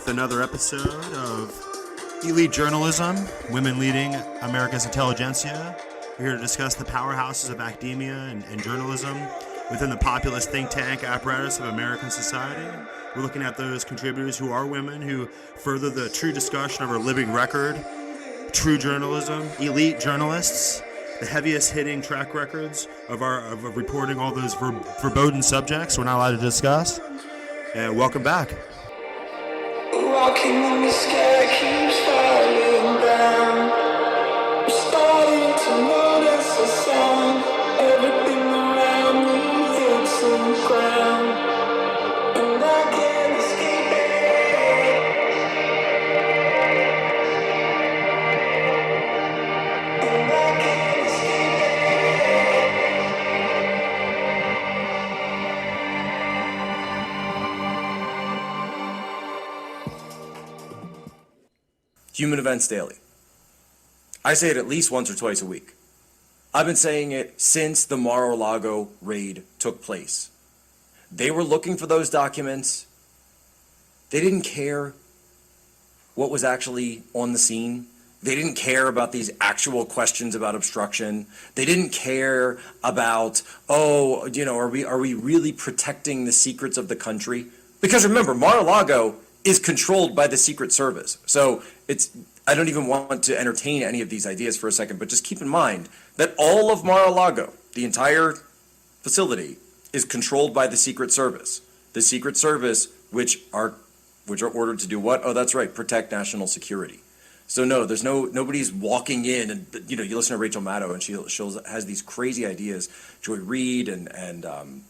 with another episode of Elite Journalism, Women Leading America's Intelligentsia. We're here to discuss the powerhouses of academia and journalism within the populist think tank apparatus of American society. We're looking at those contributors who are women, who further the true discussion of our living record, true journalism, elite journalists, the heaviest hitting track records of reporting all those verboten subjects we're not allowed to discuss. And welcome back. Walking on the sky keeps falling down. I'm starting to notice a sound. Everything around me hits the ground, and I can't escape it. And I can't escape Human Events Daily. I say it at least once or twice a week. I've been saying it since the Mar-a-Lago raid took place. They were looking for those documents. They didn't care what was actually on the scene. They didn't care about these actual questions about obstruction. They didn't care about, are we really protecting the secrets of the country? Because remember, Mar-a-Lago is controlled by the Secret Service. So I don't even want to entertain any of these ideas for a second, but just keep in mind that all of Mar-a-Lago, the entire facility, is controlled by the Secret Service. The Secret Service, which are ordered to do what? Oh, that's right, protect national security. So no, nobody's walking in and, you listen to Rachel Maddow and she has these crazy ideas. Joy Reid and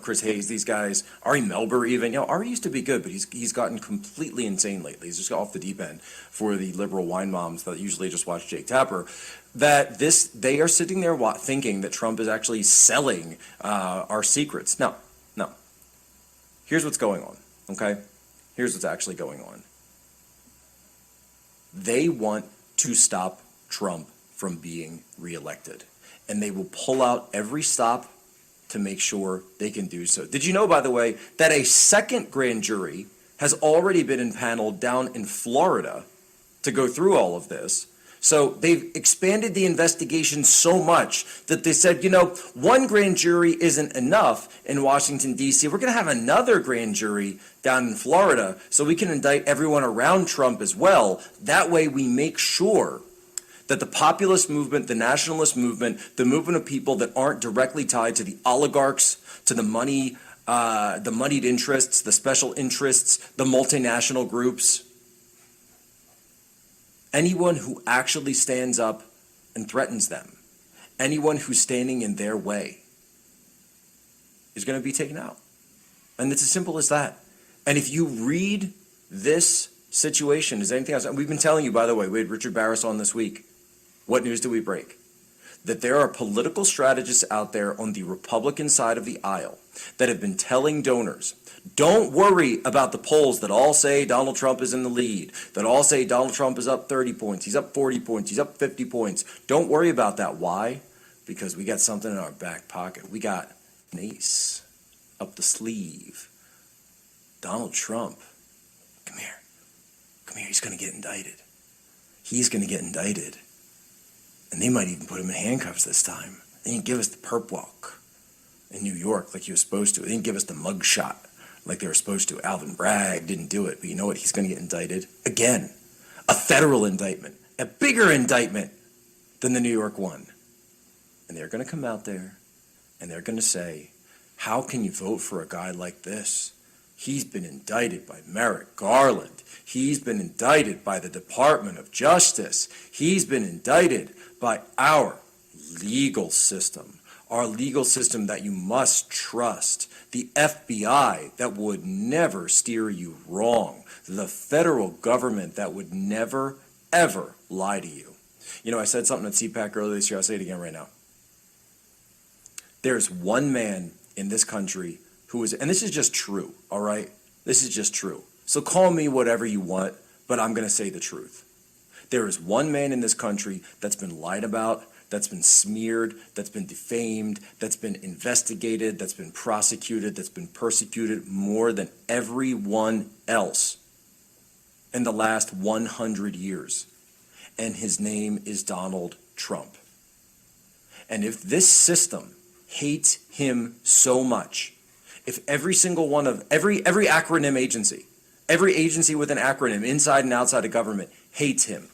Chris Hayes, these guys, Ari Melber even. Ari used to be good, but he's gotten completely insane lately. He's just got off the deep end for the liberal wine moms that usually just watch Jake Tapper. They are sitting there thinking that Trump is actually selling our secrets. No. Here's what's going on, okay? Here's what's actually going on. They want to stop Trump from being reelected, and they will pull out every stop to make sure they can do so. Did you know, by the way, that a second grand jury has already been impaneled down in Florida to go through all of this? So they've expanded the investigation so much that they said, one grand jury isn't enough in Washington, D.C. We're going to have another grand jury down in Florida so we can indict everyone around Trump as well. That way we make sure that the populist movement, the nationalist movement, the movement of people that aren't directly tied to the oligarchs, to the money, the moneyed interests, the special interests, the multinational groups, anyone who actually stands up and threatens them, anyone who's standing in their way is going to be taken out. And it's as simple as that. And if you read this situation, is anything else? We've been telling you, by the way, we had Richard Barris on this week. What news did we break? That there are political strategists out there on the Republican side of the aisle that have been telling donors, don't worry about the polls that all say Donald Trump is in the lead, that all say Donald Trump is up 30 points, he's up 40 points, he's up 50 points. Don't worry about that. Why? Because we got something in our back pocket. We got an ace up the sleeve. Donald Trump, come here, he's going to get indicted. He's going to get indicted. And they might even put him in handcuffs this time. They didn't give us the perp walk in New York like he was supposed to. They didn't give us the mug shot like they were supposed to. Alvin Bragg didn't do it. But you know what? He's going to get indicted again. A federal indictment. A bigger indictment than the New York one. And they're going to come out there and they're going to say, how can you vote for a guy like this? He's been indicted by Merrick Garland. He's been indicted by the Department of Justice. He's been indicted by our legal system that you must trust, the FBI that would never steer you wrong, the federal government that would never, ever lie to you. I said something at CPAC earlier this year. I'll say it again right now. There's one man in this country who is, and this is just true, all right? This is just true. So call me whatever you want, but I'm going to say the truth. There is one man in this country that's been lied about, that's been smeared, that's been defamed, that's been investigated, that's been prosecuted, that's been persecuted more than everyone else in the last 100 years. And his name is Donald Trump. And if this system hates him so much, if every single one of every acronym agency, every agency with an acronym inside and outside of government hates him,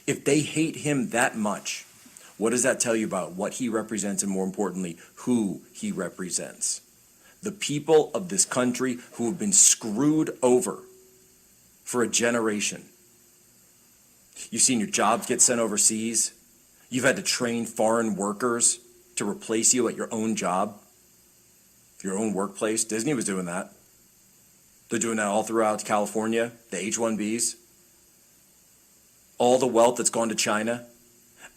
if they hate him that much, what does that tell you about what he represents and, more importantly, who he represents? The people of this country who have been screwed over for a generation. You've seen your jobs get sent overseas. You've had to train foreign workers to replace you at your own job, your own workplace. Disney was doing that. They're doing that all throughout California, the H-1Bs. All the wealth that's gone to China.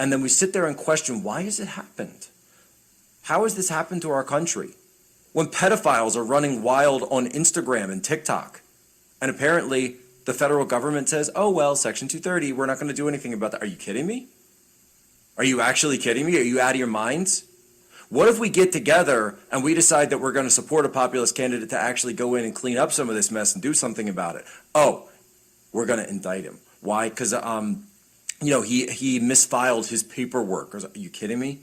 And then we sit there and question, why has it happened? How has this happened to our country? When pedophiles are running wild on Instagram and TikTok, and apparently the federal government says, oh, well, Section 230, we're not going to do anything about that. Are you kidding me? Are you actually kidding me? Are you out of your minds? What if we get together and we decide that we're going to support a populist candidate to actually go in and clean up some of this mess and do something about it? Oh, we're going to indict him. Why? Because, he misfiled his paperwork. Are you kidding me?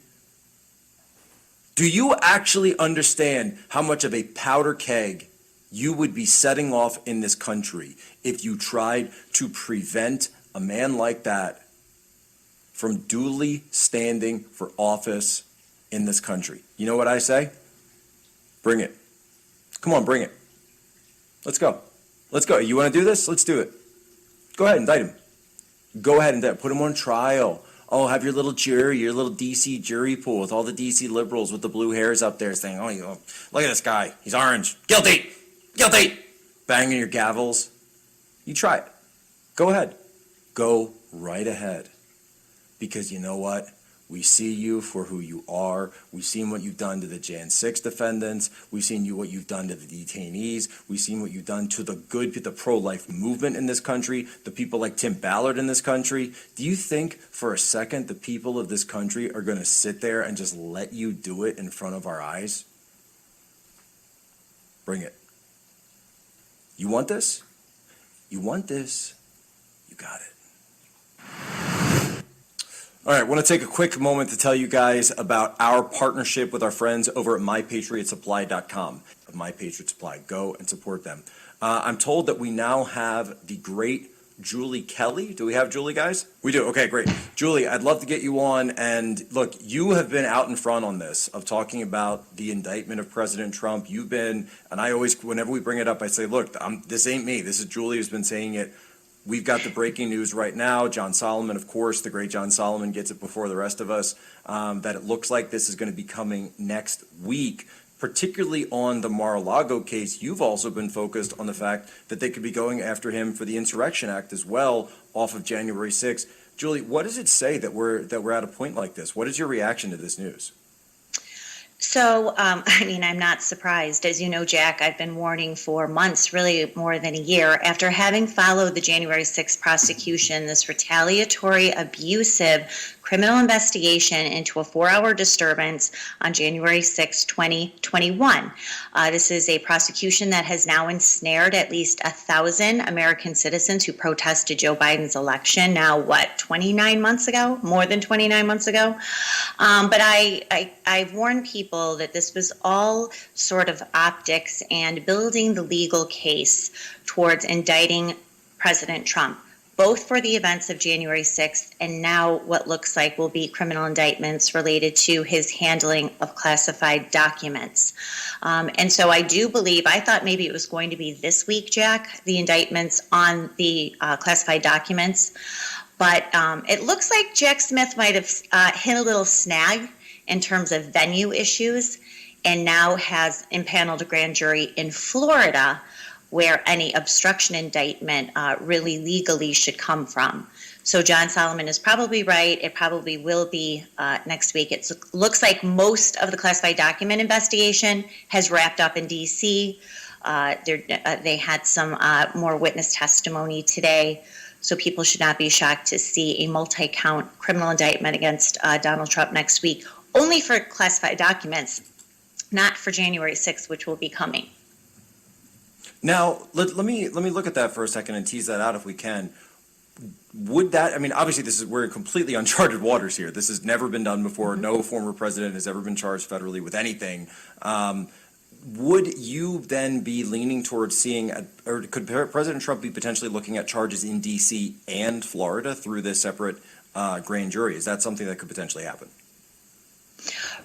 Do you actually understand how much of a powder keg you would be setting off in this country if you tried to prevent a man like that from duly standing for office in this country? You know what I say? Bring it. Come on, bring it. Let's go. Let's go. You want to do this? Let's do it. Go ahead, indict him. Go ahead and put him on trial. Oh, have your little jury, your little DC jury pool with all the DC liberals with the blue hairs up there saying, oh, look at this guy. He's orange. Guilty. Guilty. Banging your gavels. You try it. Go ahead. Go right ahead. Because you know what? We see you for who you are. We've seen what you've done to the Jan 6 defendants. We've seen what you've done to the detainees. We've seen what you've done to the pro-life movement in this country, the people like Tim Ballard in this country. Do you think for a second the people of this country are going to sit there and just let you do it in front of our eyes? Bring it. You want this? You want this? You got it. All right, I want to take a quick moment to tell you guys about our partnership with our friends over at MyPatriotSupply.com. MyPatriot Supply, go and support them. I'm told that we now have the great Julie Kelly. Do we have Julie, guys? We do. Okay, great. Julie, I'd love to get you on. And look, you have been out in front on this of talking about the indictment of President Trump. You've been, and I always, whenever we bring it up, I say, look, this ain't me. This is Julie who's been saying it. We've got the breaking news right now. John Solomon, of course, the great John Solomon gets it before the rest of us, that it looks like this is going to be coming next week, particularly on the Mar-a-Lago case. You've also been focused on the fact that they could be going after him for the Insurrection Act as well off of January 6th. Julie, what does it say that we're at a point like this? What is your reaction to this news? So, I'm not surprised. As you know, Jack, I've been warning for months, really more than a year, after having followed the January 6th prosecution, this retaliatory, abusive criminal investigation into a 4-hour disturbance on January 6, 2021. This is a prosecution that has now ensnared at least 1,000 American citizens who protested Joe Biden's election now, 29 months ago? More than 29 months ago? But I've warned people that this was all sort of optics and building the legal case towards indicting President Trump, both for the events of January 6th and now what looks like will be criminal indictments related to his handling of classified documents. And so I do believe, I thought maybe it was going to be this week, Jack, the indictments on the classified documents. But it looks like Jack Smith might have hit a little snag in terms of venue issues and now has impaneled a grand jury in Florida where any obstruction indictment really legally should come from. So John Solomon is probably right. It probably will be next week. It looks like most of the classified document investigation has wrapped up in D.C. They had some more witness testimony today. So people should not be shocked to see a multi-count criminal indictment against Donald Trump next week, only for classified documents, not for January 6th, which will be coming. Now, let me look at that for a second and tease that out if we can. Would that, I mean, obviously we're in completely uncharted waters here. This has never been done before. No former president has ever been charged federally with anything. Would you then be leaning towards seeing, or could President Trump be potentially looking at charges in D.C. and Florida through this separate grand jury? Is that something that could potentially happen?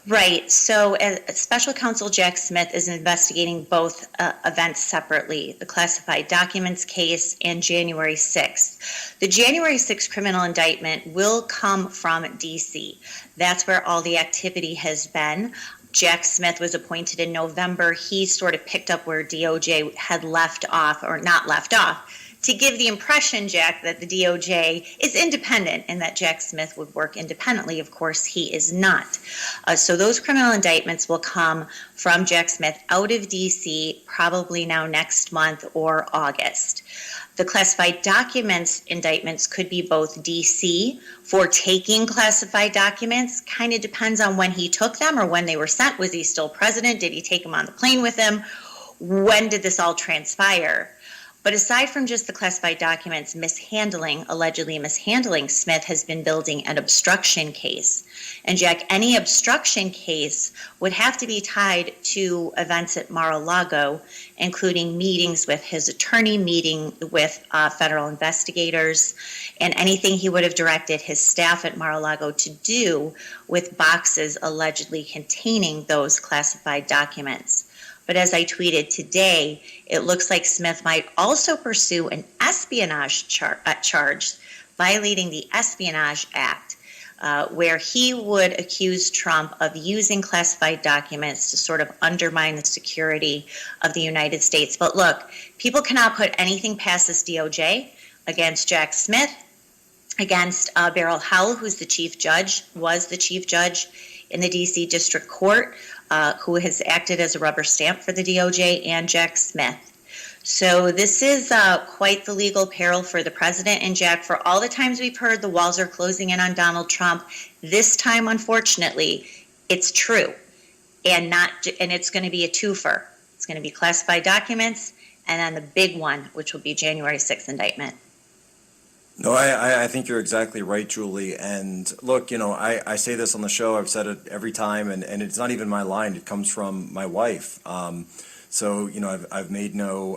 Right. So Special Counsel Jack Smith is investigating both events separately, the classified documents case and January 6th. The January 6th criminal indictment will come from D.C. That's where all the activity has been. Jack Smith was appointed in November. He sort of picked up where DOJ had left off, or not left off, to give the impression, Jack, that the DOJ is independent and that Jack Smith would work independently. Of course, he is not. So those criminal indictments will come from Jack Smith out of D.C. probably now next month or August. The classified documents indictments could be both D.C. for taking classified documents. Kind of depends on when he took them or when they were sent. Was he still president? Did he take them on the plane with him? When did this all transpire? But aside from just the classified documents allegedly mishandling, Smith has been building an obstruction case. And Jack, any obstruction case would have to be tied to events at Mar-a-Lago, including meetings with his attorney, meeting with federal investigators, and anything he would have directed his staff at Mar-a-Lago to do with boxes allegedly containing those classified documents. But as I tweeted today, it looks like Smith might also pursue an espionage charge violating the Espionage Act, where he would accuse Trump of using classified documents to sort of undermine the security of the United States. But look, people cannot put anything past this DOJ against Jack Smith, against Beryl Howell, who's the chief judge, was the chief judge in the D.C. District Court, who has acted as a rubber stamp for the DOJ, and Jack Smith. So this is quite the legal peril for the president. And Jack, for all the times we've heard the walls are closing in on Donald Trump, this time, unfortunately, it's true. And it's going to be a twofer. It's going to be classified documents, and then the big one, which will be January 6th indictment. No, I think you're exactly right, Julie. And look, I say this on the show. I've said it every time, and it's not even my line. It comes from my wife. So, I've made no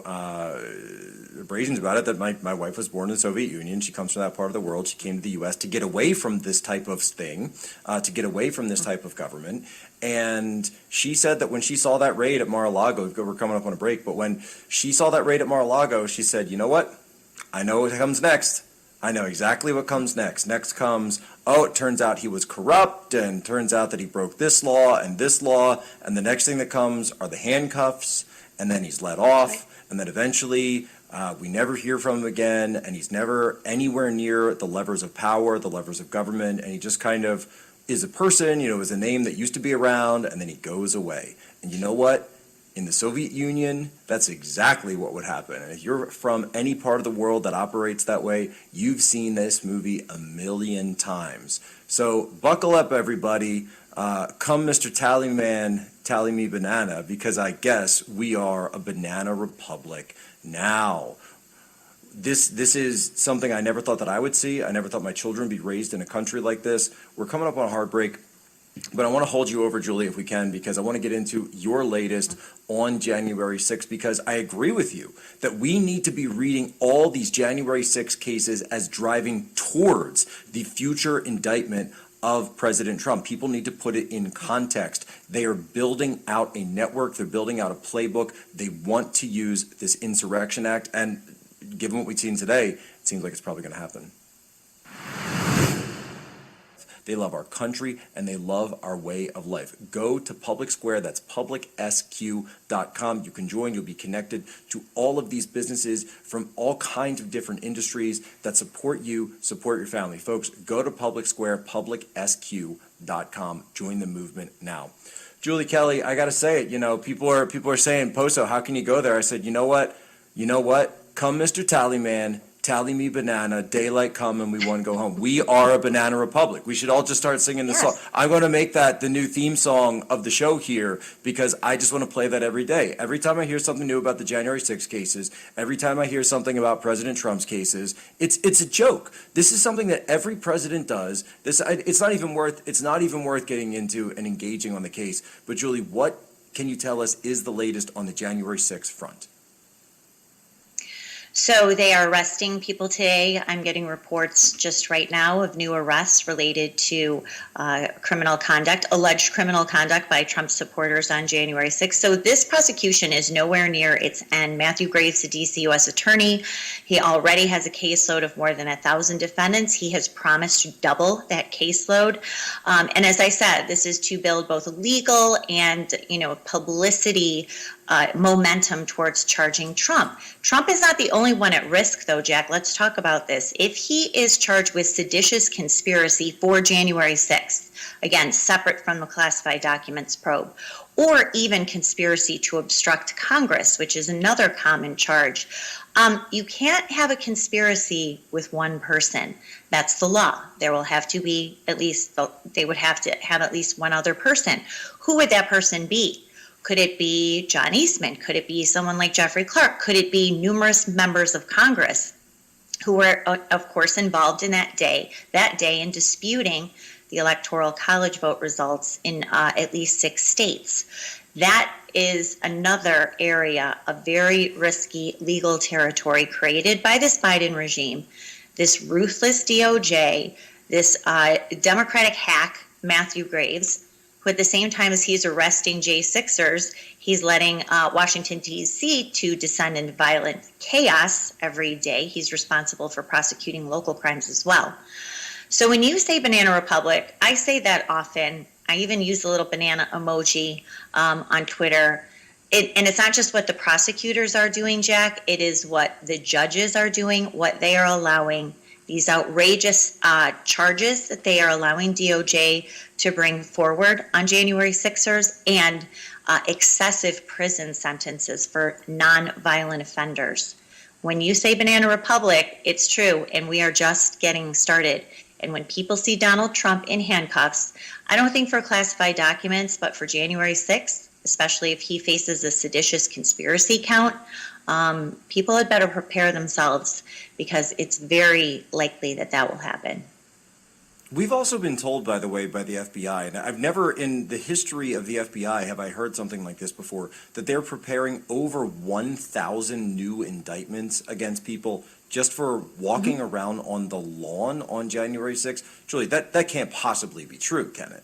abrasions about it that my wife was born in the Soviet Union. She comes from that part of the world. She came to the U.S. to get away from this type of thing, to get away from this type of government. And she said that when she saw that raid at Mar-a-Lago, we're coming up on a break, but when she saw that raid at Mar-a-Lago, she said, you know what? I know what comes next. I know exactly what comes next. Next comes, it turns out he was corrupt, and turns out that he broke this law, and the next thing that comes are the handcuffs, and then he's let off, and then eventually we never hear from him again, and he's never anywhere near the levers of power, the levers of government, and he just kind of is a person, is a name that used to be around, and then he goes away. And you know what? In the Soviet Union, that's exactly what would happen. And if you're from any part of the world that operates that way, you've seen this movie a million times. So buckle up, everybody. Come, Mr. Tallyman, tally me banana, because I guess we are a banana republic now. This is something I never thought that I would see. I never thought my children would be raised in a country like this. We're coming up on a hard break. But I want to hold you over, Julie, if we can, because I want to get into your latest on January 6th, because I agree with you that we need to be reading all these January 6th cases as driving towards the future indictment of President Trump. People need to put it in context. They are building out a network. They're building out a playbook. They want to use this Insurrection Act. And given what we've seen today, it seems like it's probably going to happen. They love our country, and they love our way of life. Go to Public Square. That's publicsq.com. You can join. You'll be connected to all of these businesses from all kinds of different industries that support you, support your family. Folks, go to Public Square, publicsq.com. Join the movement now. Julie Kelly, I got to say it. People are saying, Poso, how can you go there? I said, you know what? Come, Mr. Tallyman. Tally me banana, daylight come and we one go home. We are a banana republic. We should all just start singing the song. I'm going to make that the new theme song of the show here because I just want to play that every day. Every time I hear something new about the January 6th cases, every time I hear something about President Trump's cases, it's a joke. This is something that every president does. It's not even worth getting into and engaging on the case. But Julie, what can you tell us is the latest on the January 6th front? So they are arresting people today. I'm getting reports just right now of new arrests related to criminal conduct, alleged criminal conduct by Trump supporters on January 6th. So this prosecution is nowhere near its end. Matthew Graves, the D.C. U.S. attorney, he already has a caseload of more than 1,000 defendants. He has promised to double that caseload. And as I said, this is to build both legal and, publicity momentum towards charging Trump. Trump is not the only one at risk, though, Jack. Let's talk about this. If he is charged with seditious conspiracy for January 6th, again, separate from the classified documents probe, or even conspiracy to obstruct Congress, which is another common charge, you can't have a conspiracy with one person. That's the law. There will have to be they would have to have at least one other person. Who would that person be? Could it be John Eastman? Could it be someone like Jeffrey Clark? Could it be numerous members of Congress who were, of course, involved in that day in disputing the Electoral College vote results in at least 6 states? That is another area of very risky legal territory created by this Biden regime, this ruthless DOJ, this Democratic hack, Matthew Graves, who at the same time as he's arresting J6ers, he's letting Washington, D.C. to descend into violent chaos every day. He's responsible for prosecuting local crimes as well. So when you say Banana Republic, I say that often. I even use the little banana emoji on Twitter. And it's not just what the prosecutors are doing, Jack. It is what the judges are doing, what they are allowing, these outrageous charges that they are allowing DOJ to bring forward on January 6ers, and excessive prison sentences for non-violent offenders. When you say Banana Republic, it's true, and we are just getting started. And when people see Donald Trump in handcuffs, I don't think for classified documents, but for January 6th, especially if he faces a seditious conspiracy count, people had better prepare themselves because it's very likely that will happen. We've also been told, by the way, by the FBI, and I've never in the history of the FBI have I heard something like this before, that they're preparing over 1,000 new indictments against people just for walking around on the lawn on January 6th. Julie, that can't possibly be true, can it?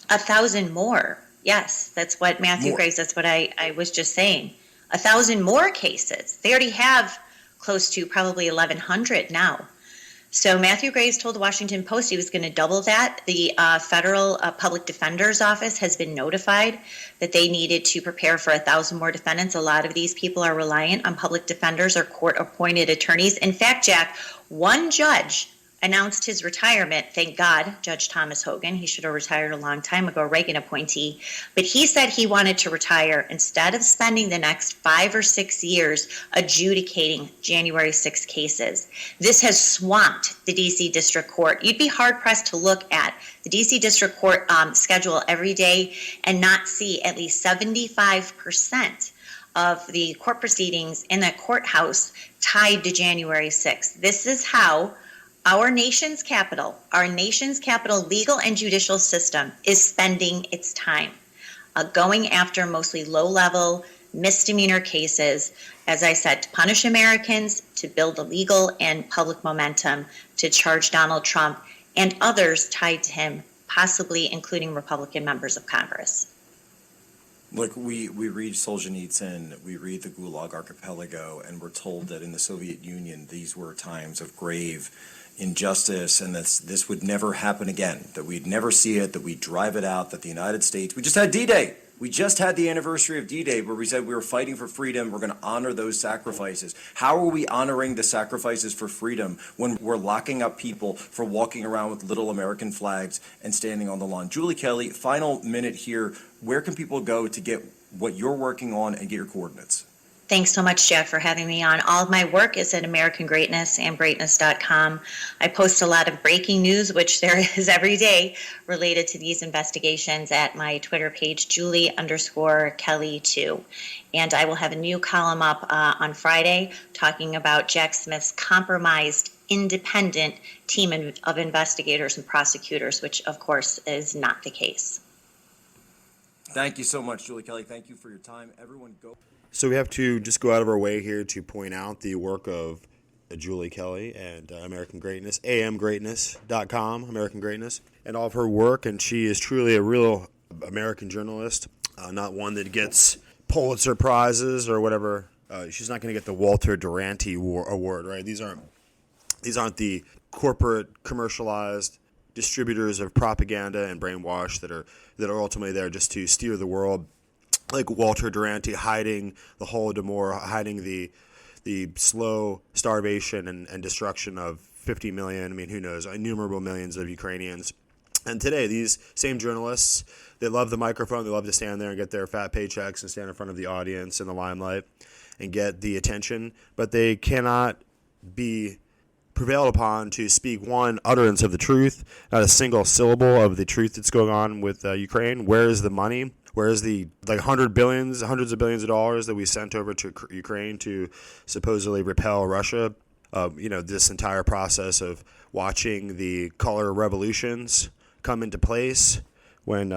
1,000 more. Yes, that's what Matthew Graves, that's what I was just saying. 1,000 more cases. They already have close to probably 1,100 now. So Matthew Graves told the Washington Post he was going to double that. The federal public defender's office has been notified that they needed to prepare for 1,000 more defendants. A lot of these people are reliant on public defenders or court-appointed attorneys. In fact, Jack, one judge announced his retirement. Thank God, Judge Thomas Hogan. He should have retired a long time ago, Reagan appointee. But he said he wanted to retire instead of spending the next 5 or 6 years adjudicating January 6 cases. This has swamped the D.C. District Court. You'd be hard-pressed to look at the D.C. District Court schedule every day and not see at least 75% of the court proceedings in that courthouse tied to January 6th. This is how our nation's capital legal and judicial system is spending its time going after mostly low-level misdemeanor cases, as I said, to punish Americans, to build the legal and public momentum, to charge Donald Trump and others tied to him, possibly including Republican members of Congress. Look, we read Solzhenitsyn, we read the Gulag Archipelago, and we're told that in the Soviet Union, these were times of grave injustice, and that this would never happen again, that we'd never see it, that we'd drive it out, that the United States, we just had D-Day. We just had the anniversary of D-Day where we said we were fighting for freedom. We're going to honor those sacrifices. How are we honoring the sacrifices for freedom when we're locking up people for walking around with little American flags and standing on the lawn? Julie Kelly, final minute here. Where can people go to get what you're working on and get your coordinates? Thanks so much, Jeff, for having me on. All of my work is at American Greatness and greatness.com. I post a lot of breaking news, which there is every day, related to these investigations at my Twitter page, Julie_Kelly2. And I will have a new column up on Friday talking about Jack Smith's compromised independent team of investigators and prosecutors, which of course is not the case. Thank you so much, Julie Kelly. Thank you for your time. Everyone go. So we have to just go out of our way here to point out the work of Julie Kelly and American Greatness, amgreatness.com, American Greatness, and all of her work. And she is truly a real American journalist, not one that gets Pulitzer Prizes or whatever. She's not going to get the Walter Duranty Award, right? These aren't the corporate commercialized distributors of propaganda and brainwash that are ultimately there just to steer the world, like Walter Duranty hiding the Holodomor, hiding the slow starvation and destruction of 50 million, I mean, who knows, innumerable millions of Ukrainians. And today, these same journalists, they love the microphone, they love to stand there and get their fat paychecks and stand in front of the audience in the limelight and get the attention, but they cannot be prevailed upon to speak one utterance of the truth, not a single syllable of the truth that's going on with Ukraine. Where is the money? Where is the hundreds of billions of dollars that we sent over to Ukraine to supposedly repel Russia? This entire process of watching the color revolutions come into place when,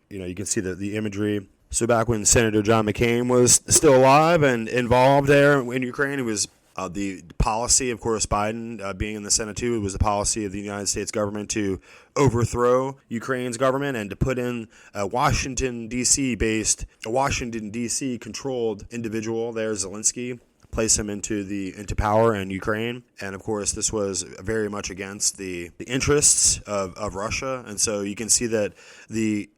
you can see the imagery. So back when Senator John McCain was still alive and involved there in Ukraine, it was the policy, of course, Biden being in the Senate too, it was the policy of the United States government to overthrow Ukraine's government and to put in a Washington, D.C. controlled individual there, Zelensky, place him into power in Ukraine. And of course, this was very much against the interests of Russia. And so you can see that the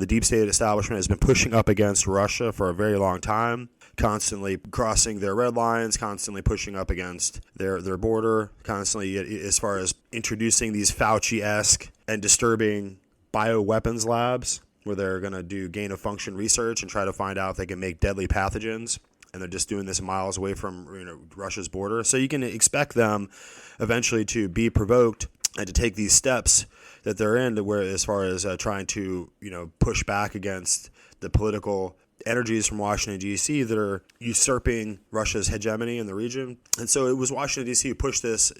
deep state establishment has been pushing up against Russia for a very long time, constantly crossing their red lines, constantly pushing up against their border, constantly as far as introducing these Fauci-esque and disturbing bioweapons labs where they're going to do gain-of-function research and try to find out if they can make deadly pathogens. And they're just doing this miles away from Russia's border. So you can expect them eventually to be provoked and to take these steps that they're in, where as far as trying to push back against the political energies from Washington, D.C. that are usurping Russia's hegemony in the region. And so it was Washington, D.C. who pushed us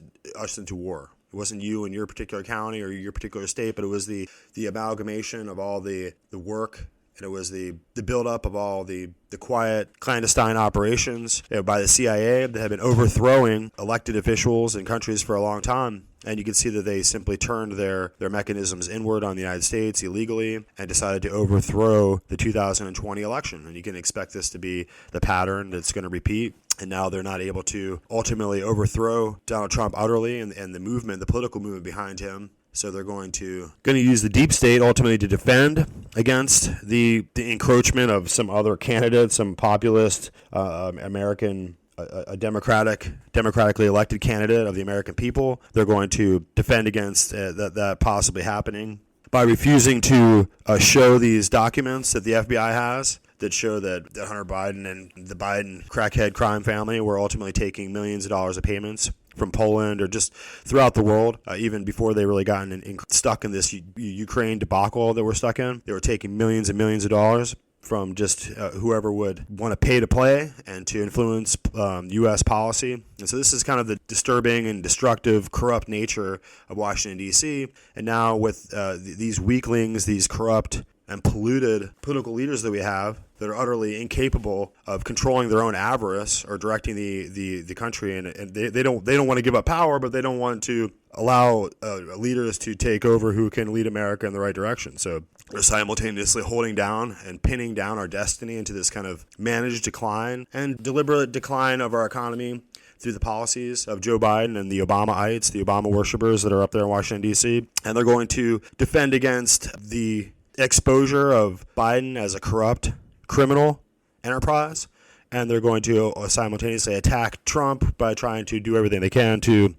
into war. It wasn't you in your particular county or your particular state, but it was the amalgamation of all the work, and it was the buildup of all the quiet clandestine operations by the CIA that had been overthrowing elected officials in countries for a long time. And you can see that they simply turned their mechanisms inward on the United States illegally and decided to overthrow the 2020 election. And you can expect this to be the pattern that's going to repeat. And now they're not able to ultimately overthrow Donald Trump utterly and the political movement behind him. So they're going to use the deep state ultimately to defend against the encroachment of some other candidate, some populist American, a democratically elected candidate of the American people. They're going to defend against that possibly happening by refusing to show these documents that the FBI has that show that Hunter Biden and the Biden crackhead crime family were ultimately taking millions of dollars of payments from Poland or just throughout the world, even before they really gotten stuck in this Ukraine debacle that we're stuck in. They were taking millions and millions of dollars from just whoever would want to pay to play and to influence U.S. policy. And so this is kind of the disturbing and destructive, corrupt nature of Washington, D.C. And now with these weaklings, these corrupt and polluted political leaders that we have that are utterly incapable of controlling their own avarice or directing the country, and they don't want to give up power, but they don't want to allow leaders to take over who can lead America in the right direction. So they're simultaneously holding down and pinning down our destiny into this kind of managed decline and deliberate decline of our economy through the policies of Joe Biden and the Obamaites, the Obama worshipers that are up there in Washington, D.C. And they're going to defend against the exposure of Biden as a corrupt criminal enterprise, and they're going to simultaneously attack Trump by trying to do everything they can to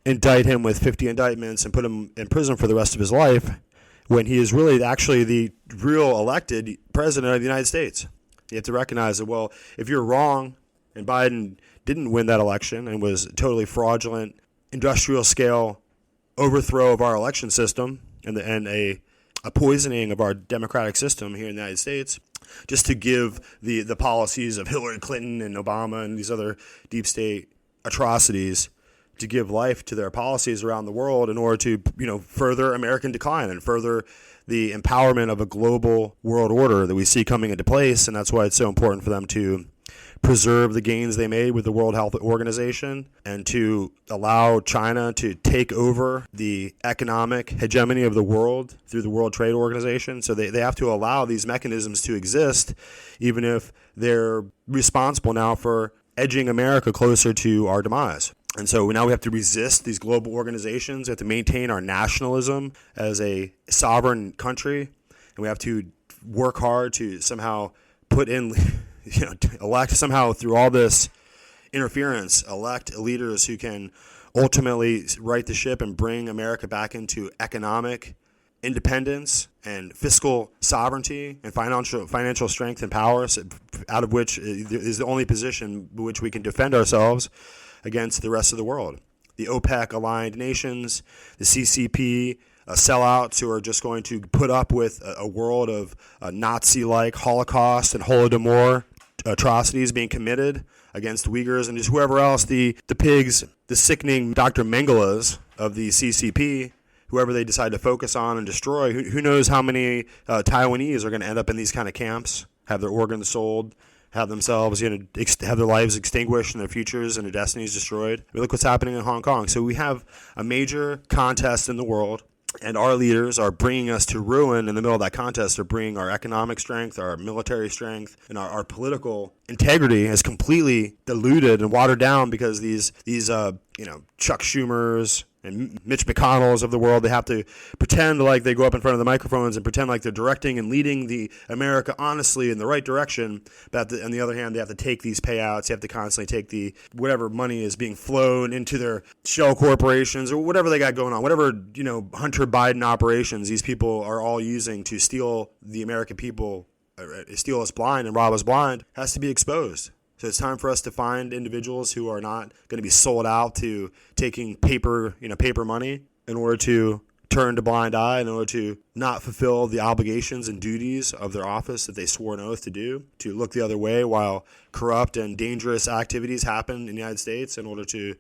indict him with 50 indictments and put him in prison for the rest of his life when he is really actually the real elected president of the United States. You have to recognize that, well, if you're wrong and Biden didn't win that election and was totally fraudulent, industrial scale overthrow of our election system and a poisoning of our democratic system here in the United States, just to give the policies of Hillary Clinton and Obama and these other deep state atrocities, to give life to their policies around the world in order to, further American decline and further the empowerment of a global world order that we see coming into place. And that's why it's so important for them to preserve the gains they made with the World Health Organization and to allow China to take over the economic hegemony of the world through the World Trade Organization. So they have to allow these mechanisms to exist, even if they're responsible now for edging America closer to our demise. And so now we have to resist these global organizations. We have to maintain our nationalism as a sovereign country. And we have to work hard to somehow put in, elect somehow through all this interference, elect leaders who can ultimately right the ship and bring America back into economic independence and fiscal sovereignty and financial strength and power, out of which is the only position in which we can defend ourselves against the rest of the world. The OPEC-aligned nations, the CCP, sellouts who are just going to put up with a world of Nazi-like Holocaust and Holodomor atrocities being committed against Uyghurs and just whoever else, the pigs, the sickening Dr. Mengelas of the CCP, whoever they decide to focus on and destroy. Who knows how many Taiwanese are going to end up in these kind of camps, have their organs sold, have themselves, have their lives extinguished and their futures and their destinies destroyed. Look what's happening in Hong Kong. So we have a major contest in the world, and our leaders are bringing us to ruin in the middle of that contest. They're bringing our economic strength, our military strength, and our political integrity is completely diluted and watered down because these Chuck Schumers and Mitch McConnells of the world, they have to pretend like they go up in front of the microphones and pretend like they're directing and leading the America honestly in the right direction. But on the other hand, they have to take these payouts. They have to constantly take the whatever money is being flown into their shell corporations or whatever they got going on, whatever Hunter Biden operations these people are all using to steal the American people, steal us blind and rob us blind, has to be exposed. So it's time for us to find individuals who are not going to be sold out to taking paper money in order to turn a blind eye, in order to not fulfill the obligations and duties of their office that they swore an oath to do, to look the other way while corrupt and dangerous activities happen in the United States in order to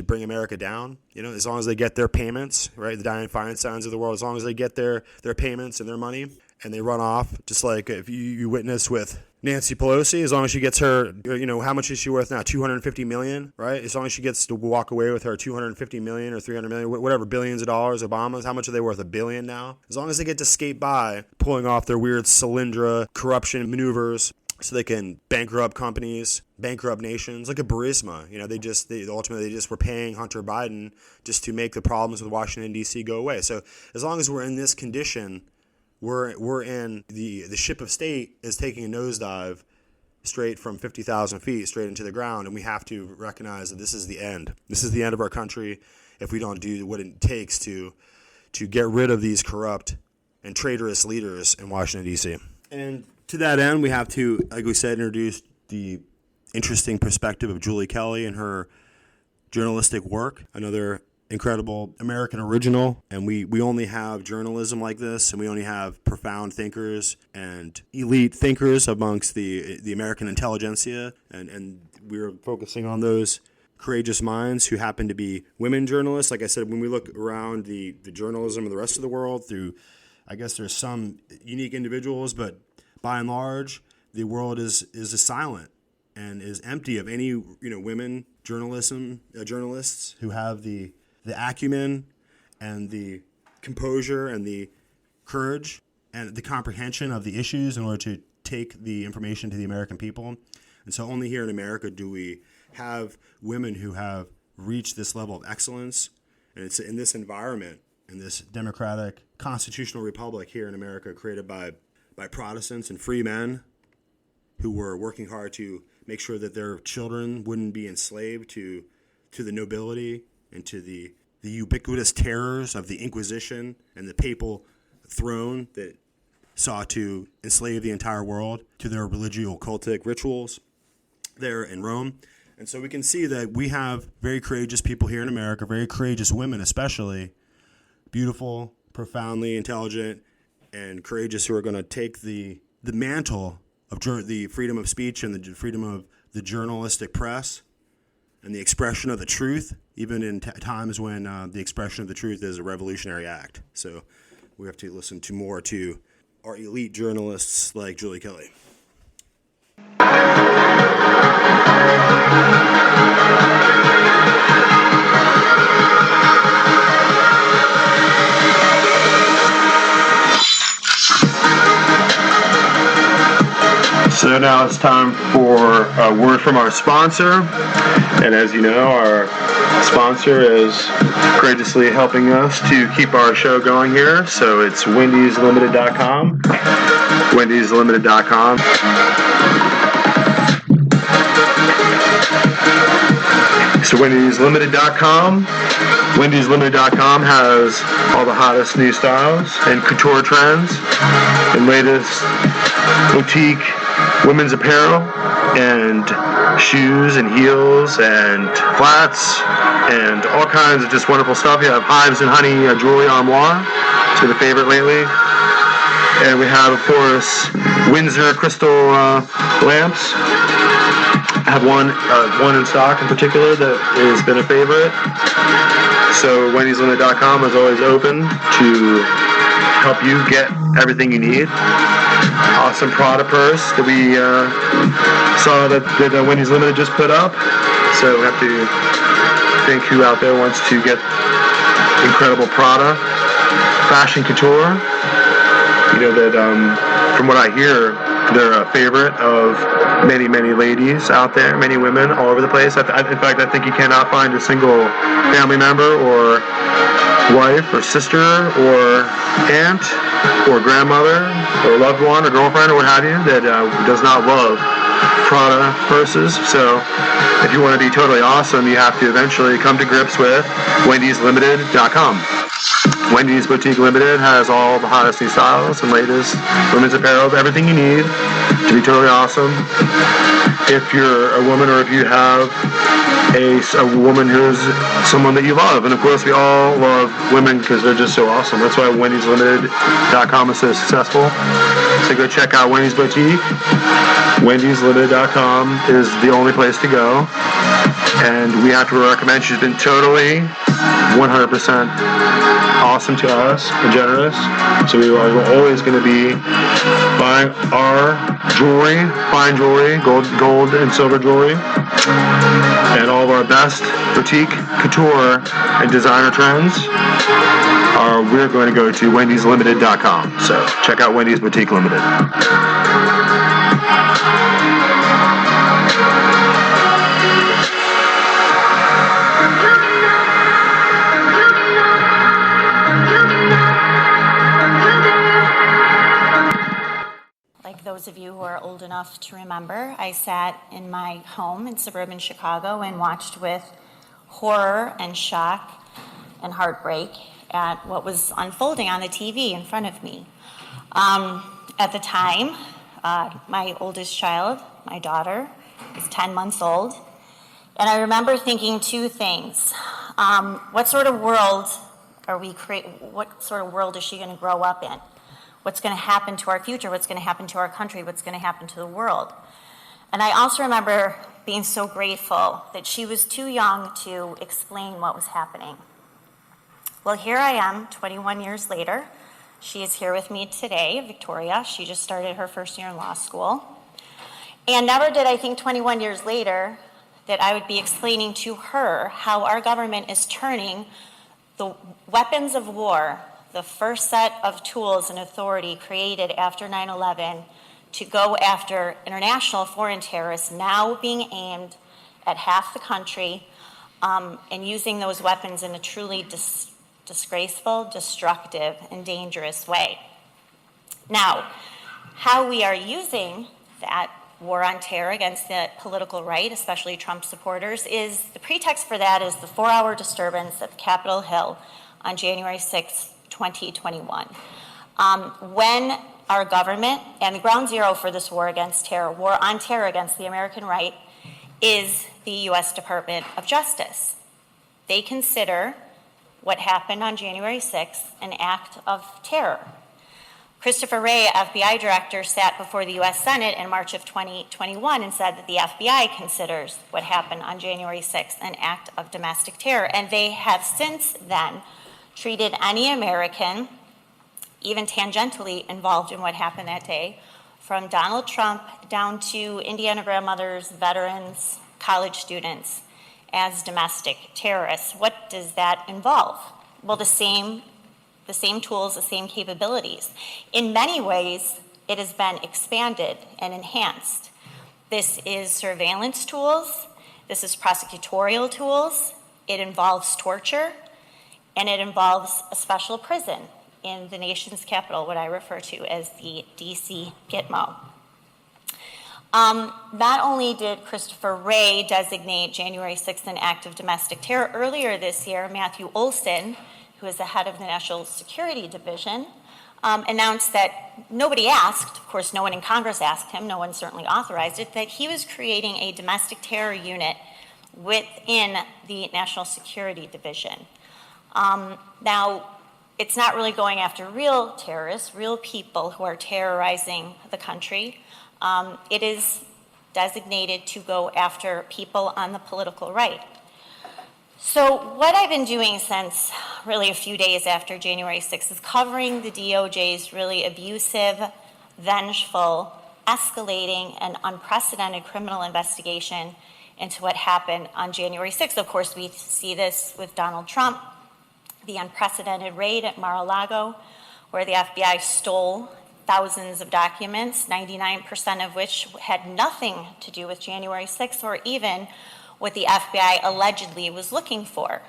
bring America down. As long as they get their payments, right, the Dianne Feinsteins of the world, as long as they get their payments and their money and they run off, just like if you witness with Nancy Pelosi, as long as she gets her, how much is she worth now? $250 million, right? As long as she gets to walk away with her $250 million or $300 million, whatever, billions of dollars, Obama's, how much are they worth? $1 billion now? As long as they get to skate by, pulling off their weird Solyndra corruption maneuvers so they can bankrupt companies, bankrupt nations, like a Burisma. They ultimately were paying Hunter Biden just to make the problems with Washington, D.C. go away. So as long as we're in this condition, we're in the ship of state is taking a nosedive straight from 50,000 feet straight into the ground, and we have to recognize that this is the end. This is the end of our country if we don't do what it takes to get rid of these corrupt and traitorous leaders in Washington, D.C. And to that end, we have to, like we said, introduce the interesting perspective of Julie Kelly and her journalistic work, another incredible American original. And we only have journalism like this, and we only have profound thinkers and elite thinkers amongst the American intelligentsia. And we're focusing on those courageous minds who happen to be women journalists. Like I said, when we look around the journalism of the rest of the world through, I guess there's some unique individuals, but by and large, the world is silent and is empty of any women journalists who have the acumen and the composure and the courage and the comprehension of the issues in order to take the information to the American people. And so only here in America do we have women who have reached this level of excellence. And it's in this environment, in this democratic constitutional republic here in America, created by Protestants and free men who were working hard to make sure that their children wouldn't be enslaved to the nobility and to the ubiquitous terrors of the Inquisition and the papal throne that sought to enslave the entire world to their religio-cultic rituals there in Rome. And so we can see that we have very courageous people here in America, very courageous women especially, beautiful, profoundly intelligent, and courageous, who are going to take the mantle of the freedom of speech and the freedom of the journalistic press and the expression of the truth, even in times when the expression of the truth is a revolutionary act. So we have to listen to more to our elite journalists like Julie Kelly. So now it's time for a word from our sponsor. And as you know, our sponsor is courageously helping us to keep our show going here. So it's wendyslimited.com. wendyslimited.com. So wendyslimited.com. wendyslimited.com has all the hottest new styles and couture trends and latest boutique women's apparel and shoes and heels and flats and all kinds of just wonderful stuff. You have Hives and Honey jewelry armoire. It's been a favorite lately. And we have, of course, Windsor crystal lamps. I have one in stock in particular that has been a favorite. So wendyslimited.com is always open to help you get everything you need. Awesome Prada purse that we saw that Wendy's Limited just put up. So we have to think who out there wants to get incredible Prada fashion couture. You know that from what I hear, they're a favorite of many, many ladies out there, many women all over the place. In fact, I think you cannot find a single family member or wife or sister or aunt or grandmother or loved one or girlfriend or what have you that does not love Prada purses. So if you want to be totally awesome, you have to eventually come to grips with wendyslimited.com. Wendy's Boutique Limited has all the hottest new styles and latest women's apparel, everything you need to be totally awesome. If you're a woman or if you have a woman who's someone that you love. And of course we all love women because they're just so awesome. That's why wendyslimited.com is so successful. So go check out Wendy's Boutique. wendyslimited.com is the only place to go. And we have to recommend, she's been totally 100% awesome to us and generous. So we are always going to be buying our jewelry, fine jewelry, gold and silver jewelry, and all of our best boutique, couture, and designer trends. We're going to go to wendyslimited.com. So check out Wendy's Boutique Limited. Those of you who are old enough to remember, I sat in my home in suburban Chicago and watched with horror and shock and heartbreak at what was unfolding on the TV in front of me. At the time, my oldest child, my daughter, was 10 months old, and I remember thinking two things. What sort of world what sort of world is she going to grow up in? What's going to happen to our future? What's going to happen to our country? What's going to happen to the world? And I also remember being so grateful that she was too young to explain what was happening. Well, here I am, 21 years later. She is here with me today, Victoria. She just started her first year in law school. And never did I think 21 years later that I would be explaining to her how our government is turning the weapons of war, the first set of tools and authority created after 9/11 to go after international foreign terrorists, now being aimed at half the country and using those weapons in a truly disgraceful, destructive, and dangerous way. Now, how we are using that war on terror against the political right, especially Trump supporters, is the pretext for that is the 4-hour disturbance at Capitol Hill on January 6th, 2021. When our government, and the ground zero for this war against terror, war on terror against the American right, is the U.S. Department of Justice. They consider what happened on January 6th an act of terror. Christopher Wray, FBI director, sat before the U.S. Senate in March of 2021 and said that the FBI considers what happened on January 6th an act of domestic terror. And they have since then treated any American, even tangentially involved in what happened that day, from Donald Trump down to Indiana grandmothers, veterans, college students, as domestic terrorists. What does that involve? Well, the same tools, the same capabilities. In many ways, it has been expanded and enhanced. This is surveillance tools, this is prosecutorial tools, it involves torture, and it involves a special prison in the nation's capital, what I refer to as the DC Gitmo. Not only did Christopher Wray designate January 6th an act of domestic terror, earlier this year, Matthew Olson, who is the head of the National Security Division, announced that nobody asked, of course no one in Congress asked him, no one certainly authorized it, that he was creating a domestic terror unit within the National Security Division. Now, it's not really going after real terrorists, real people who are terrorizing the country. It is designated to go after people on the political right. So what I've been doing since really a few days after January 6th is covering the DOJ's really abusive, vengeful, escalating, and unprecedented criminal investigation into what happened on January 6th. Of course, we see this with Donald Trump, the unprecedented raid at Mar-a-Lago, where the FBI stole thousands of documents, 99% of which had nothing to do with January 6th or even what the FBI allegedly was looking for.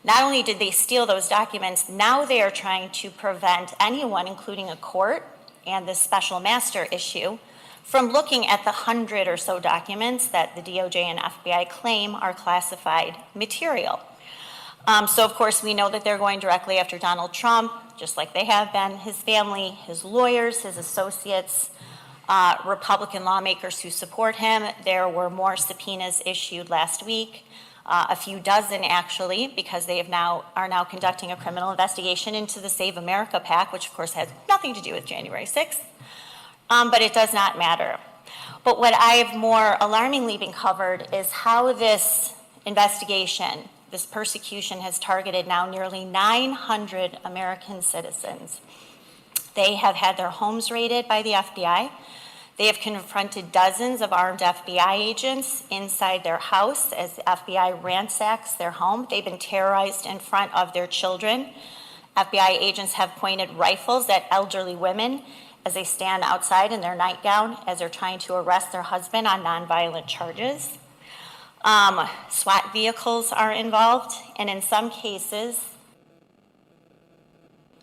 Not only did they steal those documents, now they are trying to prevent anyone, including a court and the special master issue, from looking at the 100 or so documents that the DOJ and FBI claim are classified material. So of course we know that they're going directly after Donald Trump, just like they have been, his family, his lawyers, his associates, Republican lawmakers who support him. There were more subpoenas issued last week, a few dozen actually, because they are now conducting a criminal investigation into the Save America PAC, which of course has nothing to do with January 6th, but it does not matter. But what I've more alarmingly been covered is how this investigation, this persecution has targeted now nearly 900 American citizens. They have had their homes raided by the FBI. They have confronted dozens of armed FBI agents inside their house as the FBI ransacks their home. They've been terrorized in front of their children. FBI agents have pointed rifles at elderly women as they stand outside in their nightgown as they're trying to arrest their husband on nonviolent charges. SWAT vehicles are involved, and in some cases,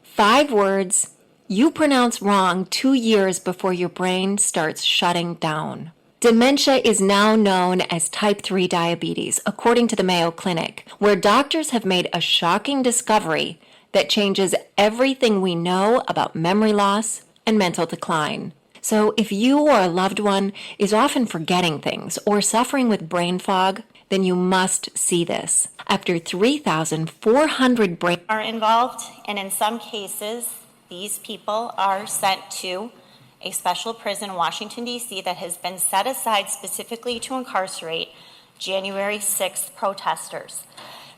5 words you pronounce wrong 2 years before your brain starts shutting down. Dementia is now known as type 3 diabetes, according to the Mayo Clinic, where doctors have made a shocking discovery that changes everything we know about memory loss and mental decline. So if you or a loved one is often forgetting things or suffering with brain fog, then you must see this. After 3,400 brain are involved, and in some cases, these people are sent to a special prison in Washington, D.C. that has been set aside specifically to incarcerate January 6th protesters.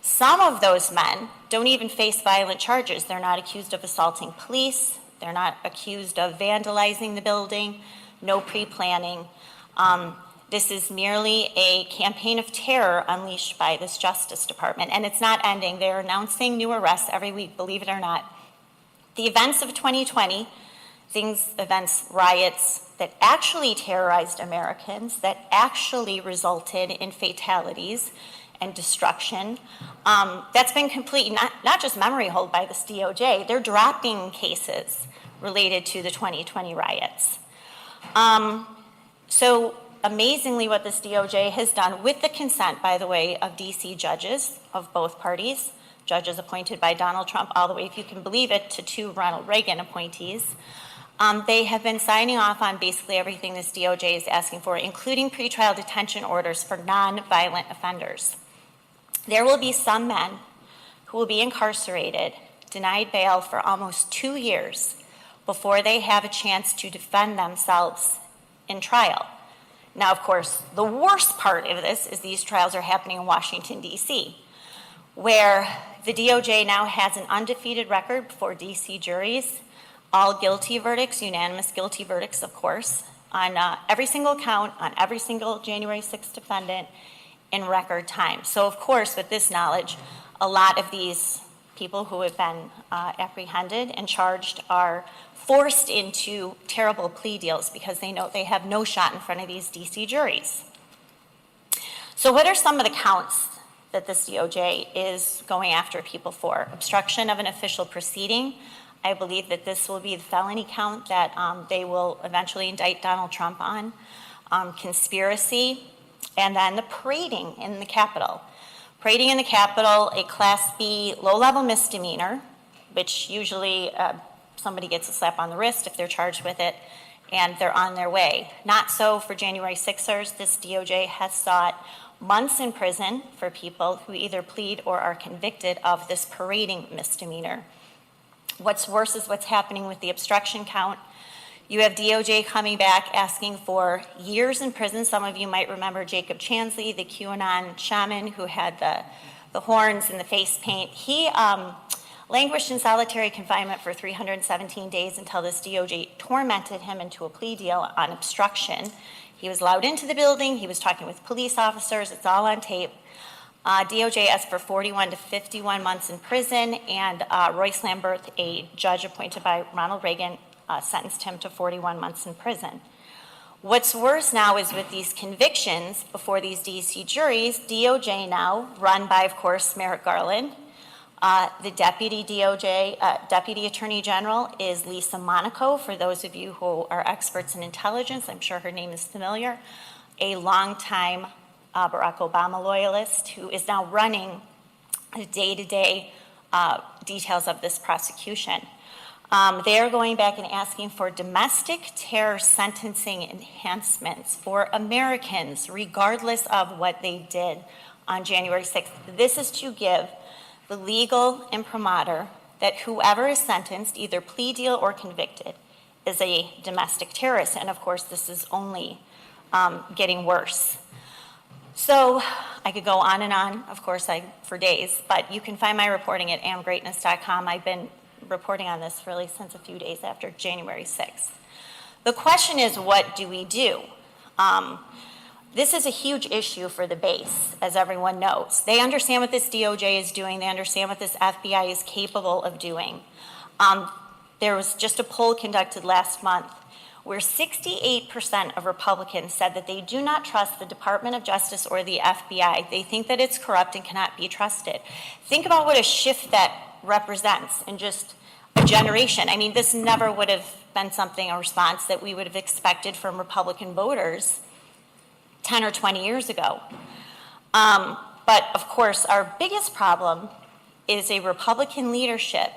Some of those men don't even face violent charges. They're not accused of assaulting police. They're not accused of vandalizing the building, no pre-planning. This is merely a campaign of terror unleashed by this Justice Department, and it's not ending. They're announcing new arrests every week, believe it or not. The events of 2020, riots that actually terrorized Americans, that actually resulted in fatalities and destruction, that's been completely, not just memory hold by this DOJ, they're dropping cases related to the 2020 riots. So amazingly what this DOJ has done, with the consent, by the way, of DC judges of both parties, judges appointed by Donald Trump all the way, if you can believe it, to 2 Ronald Reagan appointees, They have been signing off on basically everything this DOJ is asking for, including pretrial detention orders for non-violent offenders. There will be some men who will be incarcerated, denied bail for almost 2 years before they have a chance to defend themselves in trial. Now, of course, the worst part of this is these trials are happening in Washington, D.C., where the DOJ now has an undefeated record before D.C. juries, all guilty verdicts, unanimous guilty verdicts, of course, on every single count, on every single January 6th defendant in record time. So, of course, with this knowledge, a lot of these people who have been apprehended and charged are forced into terrible plea deals because they know they have no shot in front of these DC juries. So what are some of the counts that this DOJ is going after people for? Obstruction of an official proceeding. I believe that this will be the felony count that they will eventually indict Donald Trump on. Conspiracy, and then the parading in the Capitol. Parading in the Capitol, a Class B low-level misdemeanor, which usually somebody gets a slap on the wrist if they're charged with it, and they're on their way. Not so for January 6ers. This DOJ has sought months in prison for people who either plead or are convicted of this parading misdemeanor. What's worse is what's happening with the obstruction count. You have DOJ coming back asking for years in prison. Some of you might remember Jacob Chansley, the QAnon shaman who had the horns and the face paint. He languished in solitary confinement for 317 days until this DOJ tormented him into a plea deal on obstruction. He was allowed into the building. He was talking with police officers. It's all on tape. DOJ asked for 41 to 51 months in prison, and Royce Lamberth, a judge appointed by Ronald Reagan, sentenced him to 41 months in prison. What's worse now is with these convictions before these DC juries, DOJ now, run by, of course, Merrick Garland. The Deputy Deputy Attorney General is Lisa Monaco. For those of you who are experts in intelligence, I'm sure her name is familiar. A longtime Barack Obama loyalist who is now running the day-to-day details of this prosecution. They are going back and asking for domestic terror sentencing enhancements for Americans, regardless of what they did on January 6th. This is to give the legal imprimatur that whoever is sentenced, either plea deal or convicted, is a domestic terrorist. And of course, this is only getting worse. So I could go on and on, of course, for days, but you can find my reporting at amgreatness.com. I've been reporting on this really since a few days after January 6th. The question is, what do we do? This is a huge issue for the base, as everyone knows. They understand what this DOJ is doing. They understand what this FBI is capable of doing. There was just a poll conducted last month where 68% of Republicans said that they do not trust the Department of Justice or the FBI. They think that it's corrupt and cannot be trusted. Think about what a shift that represents in just a generation. I mean, this never would have been a response that we would have expected from Republican voters 10 or 20 years ago. But of course, our biggest problem is a Republican leadership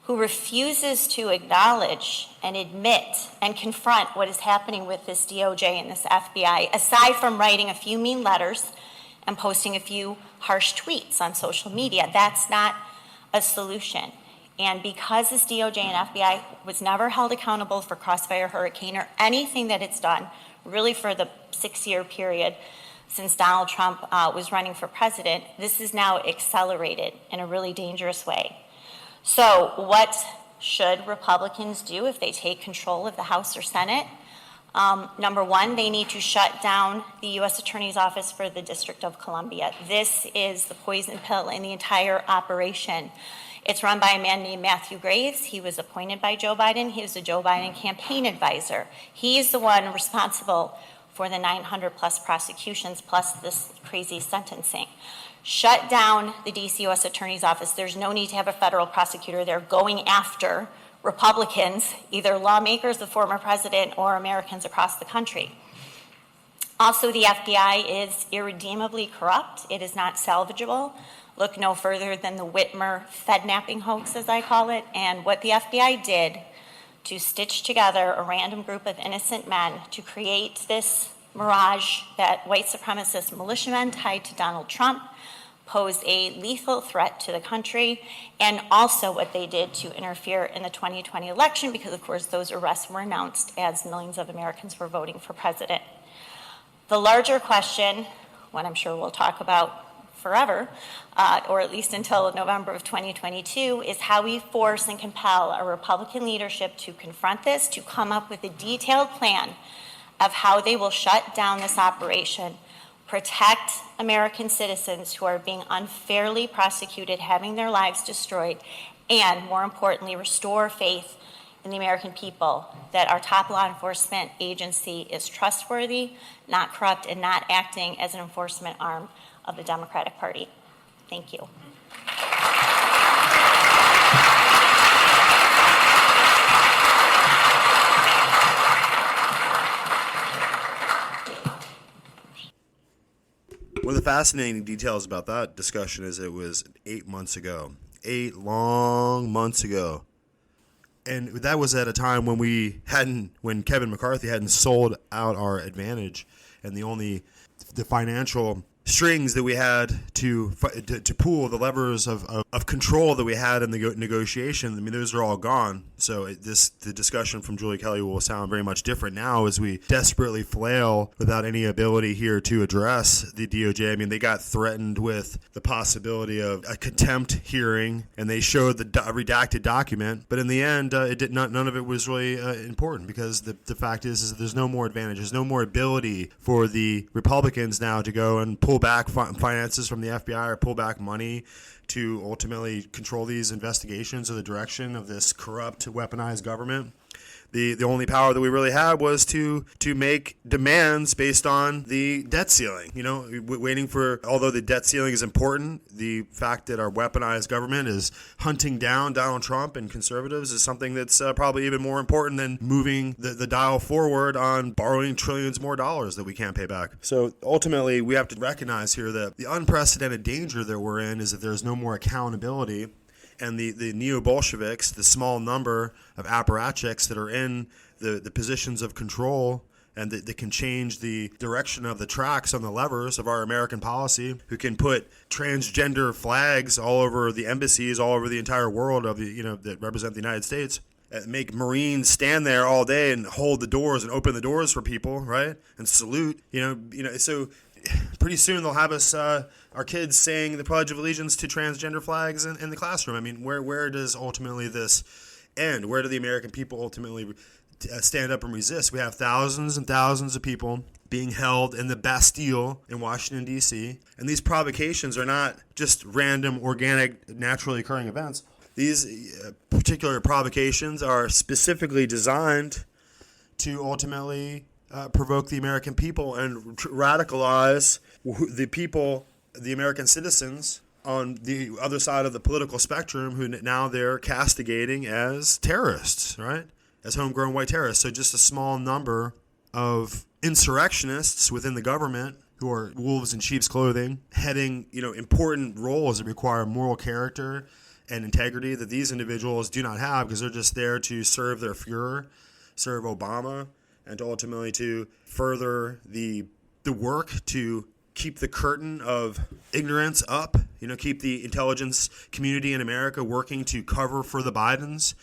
who refuses to acknowledge and admit and confront what is happening with this DOJ and this FBI, aside from writing a few mean letters and posting a few harsh tweets on social media. That's not a solution. And because this DOJ and FBI was never held accountable for Crossfire Hurricane or anything that it's done, really for the 6-year period since Donald Trump was running for president, this is now accelerated in a really dangerous way. So what should Republicans do if they take control of the House or Senate? Number one, they need to shut down the U.S. Attorney's Office for the District of Columbia. This is the poison pill in the entire operation. It's run by a man named Matthew Graves. He was appointed by Joe Biden. He was a Joe Biden campaign advisor. He is the one responsible for the 900 plus prosecutions plus this crazy sentencing. Shut down the DC U.S. Attorney's Office. There's no need to have a federal prosecutor there going after Republicans, either lawmakers, the former president, or Americans across the country. Also, the FBI is irredeemably corrupt. It is not salvageable. Look no further than the Whitmer Fed-napping hoax, as I call it, and what the FBI did to stitch together a random group of innocent men to create this mirage that white supremacist militiamen tied to Donald Trump posed a lethal threat to the country, and also what they did to interfere in the 2020 election, because of course those arrests were announced as millions of Americans were voting for president. The larger question, one I'm sure we'll talk about forever, or at least until November of 2022, is how we force and compel our Republican leadership to confront this, to come up with a detailed plan of how they will shut down this operation, protect American citizens who are being unfairly prosecuted, having their lives destroyed, and more importantly, restore faith in the American people that our top law enforcement agency is trustworthy, not corrupt, and not acting as an enforcement arm of the Democratic Party. Thank you. One of the fascinating details about that discussion is it was 8 months ago. 8 long months ago. And that was at a time when Kevin McCarthy hadn't sold out our advantage, and the financial strings that we had to pull, the levers of control that we had in the negotiation, I mean, those are all gone. So the discussion from Julie Kelly will sound very much different now as we desperately flail without any ability here to address the DOJ. I mean, they got threatened with the possibility of a contempt hearing, and they showed the redacted document. But in the end, none of it was really important, because the fact is that there's no more advantage. There's no more ability for the Republicans now to go and pull back finances from the FBI or pull back money to ultimately control these investigations or the direction of this corrupt, weaponized government. The only power that we really had was to make demands based on the debt ceiling. You know, waiting for, although the debt ceiling is important, the fact that our weaponized government is hunting down Donald Trump and conservatives is something that's probably even more important than moving the dial forward on borrowing trillions more dollars that we can't pay back. So ultimately, we have to recognize here that the unprecedented danger that we're in is that there's no more accountability. And the neo-Bolsheviks, the small number of apparatchiks that are in the positions of control and that can change the direction of the tracks on the levers of our American policy, who can put transgender flags all over the embassies, all over the entire world that represent the United States, make Marines stand there all day and hold the doors and open the doors for people, right? And salute, so pretty soon they'll have us, our kids saying the Pledge of Allegiance to transgender flags in the classroom. I mean, where does ultimately this end? Where do the American people ultimately stand up and resist? We have thousands and thousands of people being held in the Bastille in Washington, D.C., and these provocations are not just random, organic, naturally occurring events. These particular provocations are specifically designed to ultimately provoke the American people and radicalize the people, the American citizens on the other side of the political spectrum, who now they're castigating as terrorists, right? As homegrown white terrorists. So just a small number of insurrectionists within the government who are wolves in sheep's clothing, heading, important roles that require moral character and integrity that these individuals do not have, because they're just there to serve their Fuhrer, serve Obama, and ultimately to further the work to keep the curtain of ignorance up, keep the intelligence community in America working to cover for the Bidens,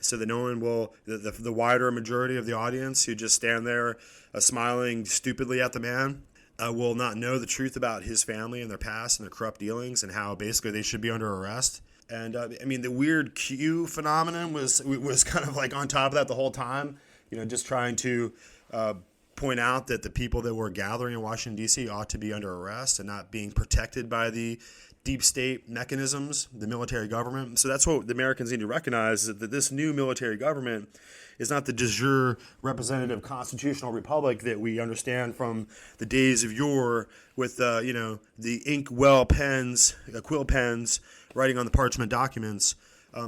so that no one will, the wider majority of the audience who just stand there smiling stupidly at the man, will not know the truth about his family and their past and their corrupt dealings and how basically they should be under arrest. And the weird Q phenomenon was kind of like on top of that the whole time. Just trying to point out that the people that were gathering in Washington, D.C. ought to be under arrest and not being protected by the deep state mechanisms, the military government. So that's what the Americans need to recognize, is that this new military government is not the de jure representative constitutional republic that we understand from the days of yore with, the ink well pens, quill pens, writing on the parchment documents.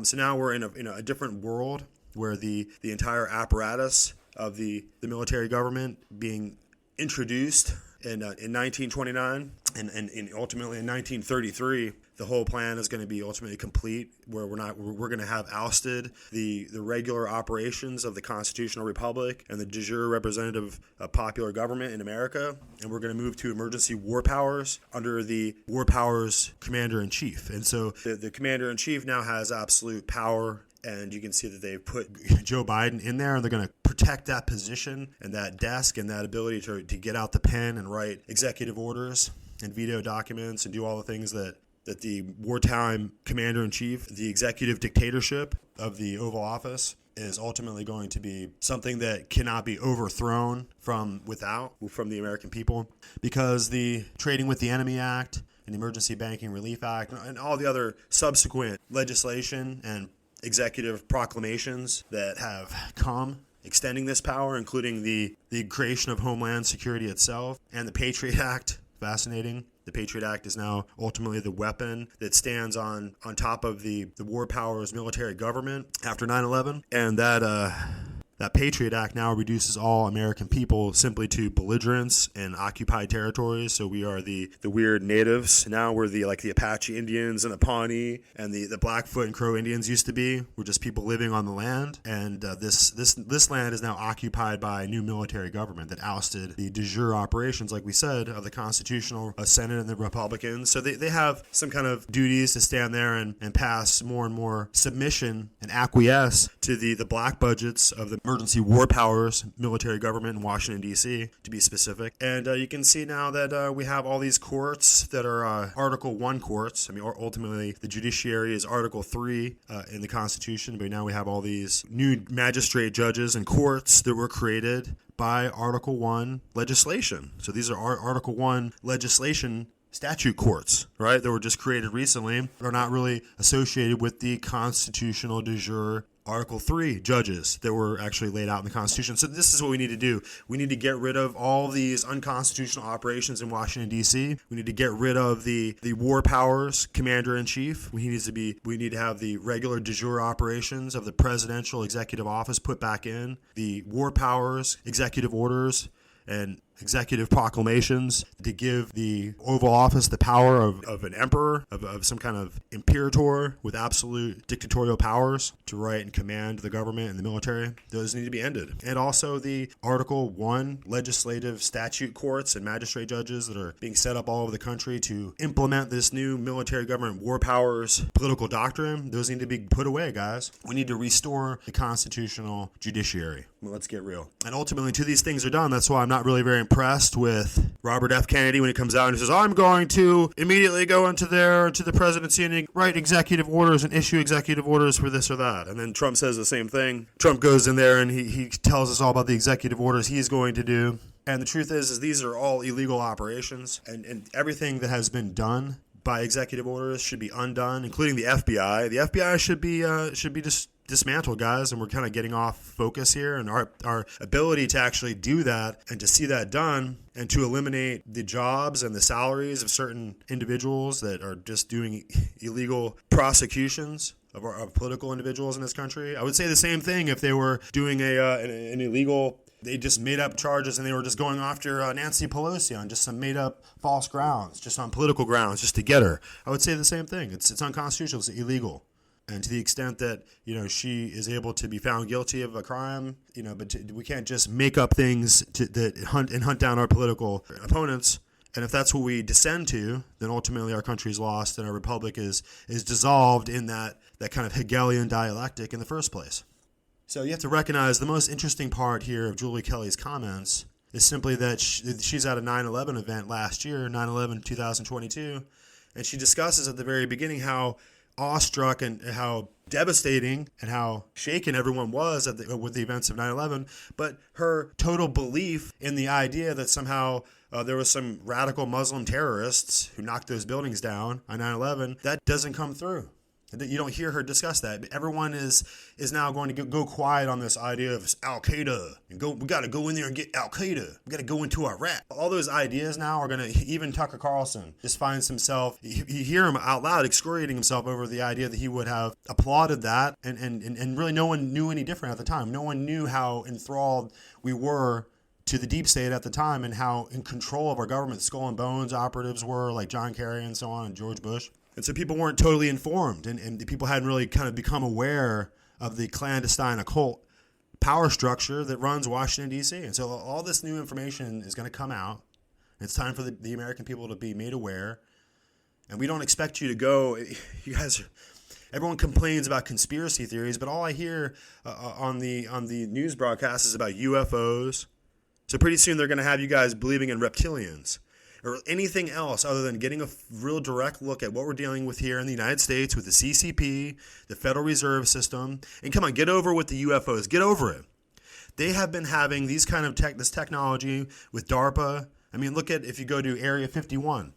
So now we're in a different world, where the entire apparatus of the military government being introduced in 1929, and ultimately in 1933. The whole plan is going to be ultimately complete, where we're going to have ousted the regular operations of the constitutional republic and the de jure representative popular government in America, and we're going to move to emergency war powers under the war powers commander-in-chief. And so the commander-in-chief now has absolute power. And you can see that they've put Joe Biden in there, and they're going to protect that position and that desk and that ability to get out the pen and write executive orders and veto documents and do all the things that the wartime commander-in-chief, the executive dictatorship of the Oval Office, is ultimately going to be something that cannot be overthrown from the American people, because the Trading with the Enemy Act and the Emergency Banking Relief Act and all the other subsequent legislation and executive proclamations that have come extending this power, including the creation of Homeland Security itself and the Patriot Act. Fascinating. The Patriot Act is now ultimately the weapon that stands on top of the war powers military government after 9/11. And that Patriot Act now reduces all American people simply to belligerents and occupied territories. So we are the weird natives. Now we're the Apache Indians and the Pawnee and the Blackfoot and Crow Indians used to be. We're just people living on the land. And this land is now occupied by a new military government that ousted the de jure operations, like we said, of the Constitutional Senate and the Republicans. So they have some kind of duties to stand there and pass more and more submission and acquiesce to the black budgets of the emergency war powers military government in Washington, D.C., to be specific. And you can see now that we have all these courts that are Article 1 courts. I mean, ultimately, the judiciary is Article 3 in the Constitution, but now we have all these new magistrate judges and courts that were created by Article 1 legislation. So these are Article 1 legislation statute courts, right, that were just created recently, but are not really associated with the constitutional de jure Article 3 judges that were actually laid out in the Constitution. So this is what we need to do. We need to get rid of all these unconstitutional operations in Washington, D.C. We need to get rid of the war powers commander-in-chief. We need to have the regular de jure operations of the presidential executive office put back in, the war powers, executive orders, and executive proclamations to give the Oval Office the power of an emperor, of some kind of imperator with absolute dictatorial powers to write and command the government and the military. Those need to be ended. And also the Article 1 legislative statute courts and magistrate judges that are being set up all over the country to implement this new military government war powers political doctrine. Those need to be put away, guys. We need to restore the constitutional judiciary. Well, let's get real. And ultimately, until these things are done, that's why I'm not really very impressed with Robert F. Kennedy when he comes out and says, I'm going to immediately go into the presidency and write executive orders and issue executive orders for this or that. And then Trump says the same thing. Trump goes in there and he tells us all about the executive orders he's going to do. And the truth is these are all illegal operations, and everything that has been done by executive orders should be undone, including the FBI. The FBI should be just dismantled, guys, and we're kind of getting off focus here, and our ability to actually do that and to see that done and to eliminate the jobs and the salaries of certain individuals that are just doing illegal prosecutions of political individuals in this country. I would say the same thing if they were doing an illegal, they just made up charges and they were just going after Nancy Pelosi on just some made up false grounds, just on political grounds, just to get her. I would say the same thing. It's unconstitutional. It's illegal. And to the extent that, she is able to be found guilty of a crime, but we can't just make up things that hunt down our political opponents. And if that's what we descend to, then ultimately our country is lost and our republic is dissolved in that kind of Hegelian dialectic in the first place. So you have to recognize the most interesting part here of Julie Kelly's comments is simply that she's at a 9/11 event last year, 9/11/2022, and she discusses at the very beginning how awestruck and how devastating and how shaken everyone was with the events of 9/11, but her total belief in the idea that somehow there was some radical Muslim terrorists who knocked those buildings down on 9/11, that doesn't come through. You don't hear her discuss that. Everyone is now going to go quiet on this idea of Al-Qaeda. We got to go in there and get Al-Qaeda. We got to go into Iraq. All those ideas now are going to, even Tucker Carlson just finds himself, you hear him out loud excoriating himself over the idea that he would have applauded that. And really no one knew any different at the time. No one knew how enthralled we were to the deep state at the time and how in control of our government skull and bones operatives were, like John Kerry and so on, and George Bush. And so people weren't totally informed, and the people hadn't really kind of become aware of the clandestine occult power structure that runs Washington, D.C. And so all this new information is going to come out. It's time for the American people to be made aware. And we don't expect you to go. You guys, everyone complains about conspiracy theories, but all I hear on the news broadcast is about UFOs. So pretty soon they're going to have you guys believing in reptilians or anything else other than getting a real direct look at what we're dealing with here in the United States with the CCP, the Federal Reserve System. And come on, get over with the UFOs. Get over it. They have been having these kind of this technology with DARPA. I mean, look at if you go to Area 51.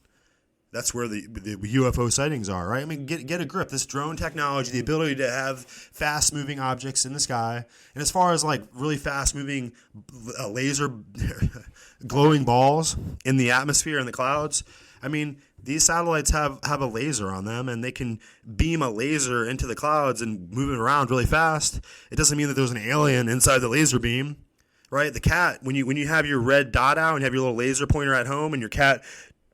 That's where the UFO sightings are, right? I mean, get a grip. This drone technology, the ability to have fast-moving objects in the sky, and as far as like really fast-moving laser glowing balls in the atmosphere and the clouds, I mean, these satellites have a laser on them, and they can beam a laser into the clouds and move it around really fast. It doesn't mean that there's an alien inside the laser beam, right? The cat, when you have your red dot out and you have your little laser pointer at home, and your cat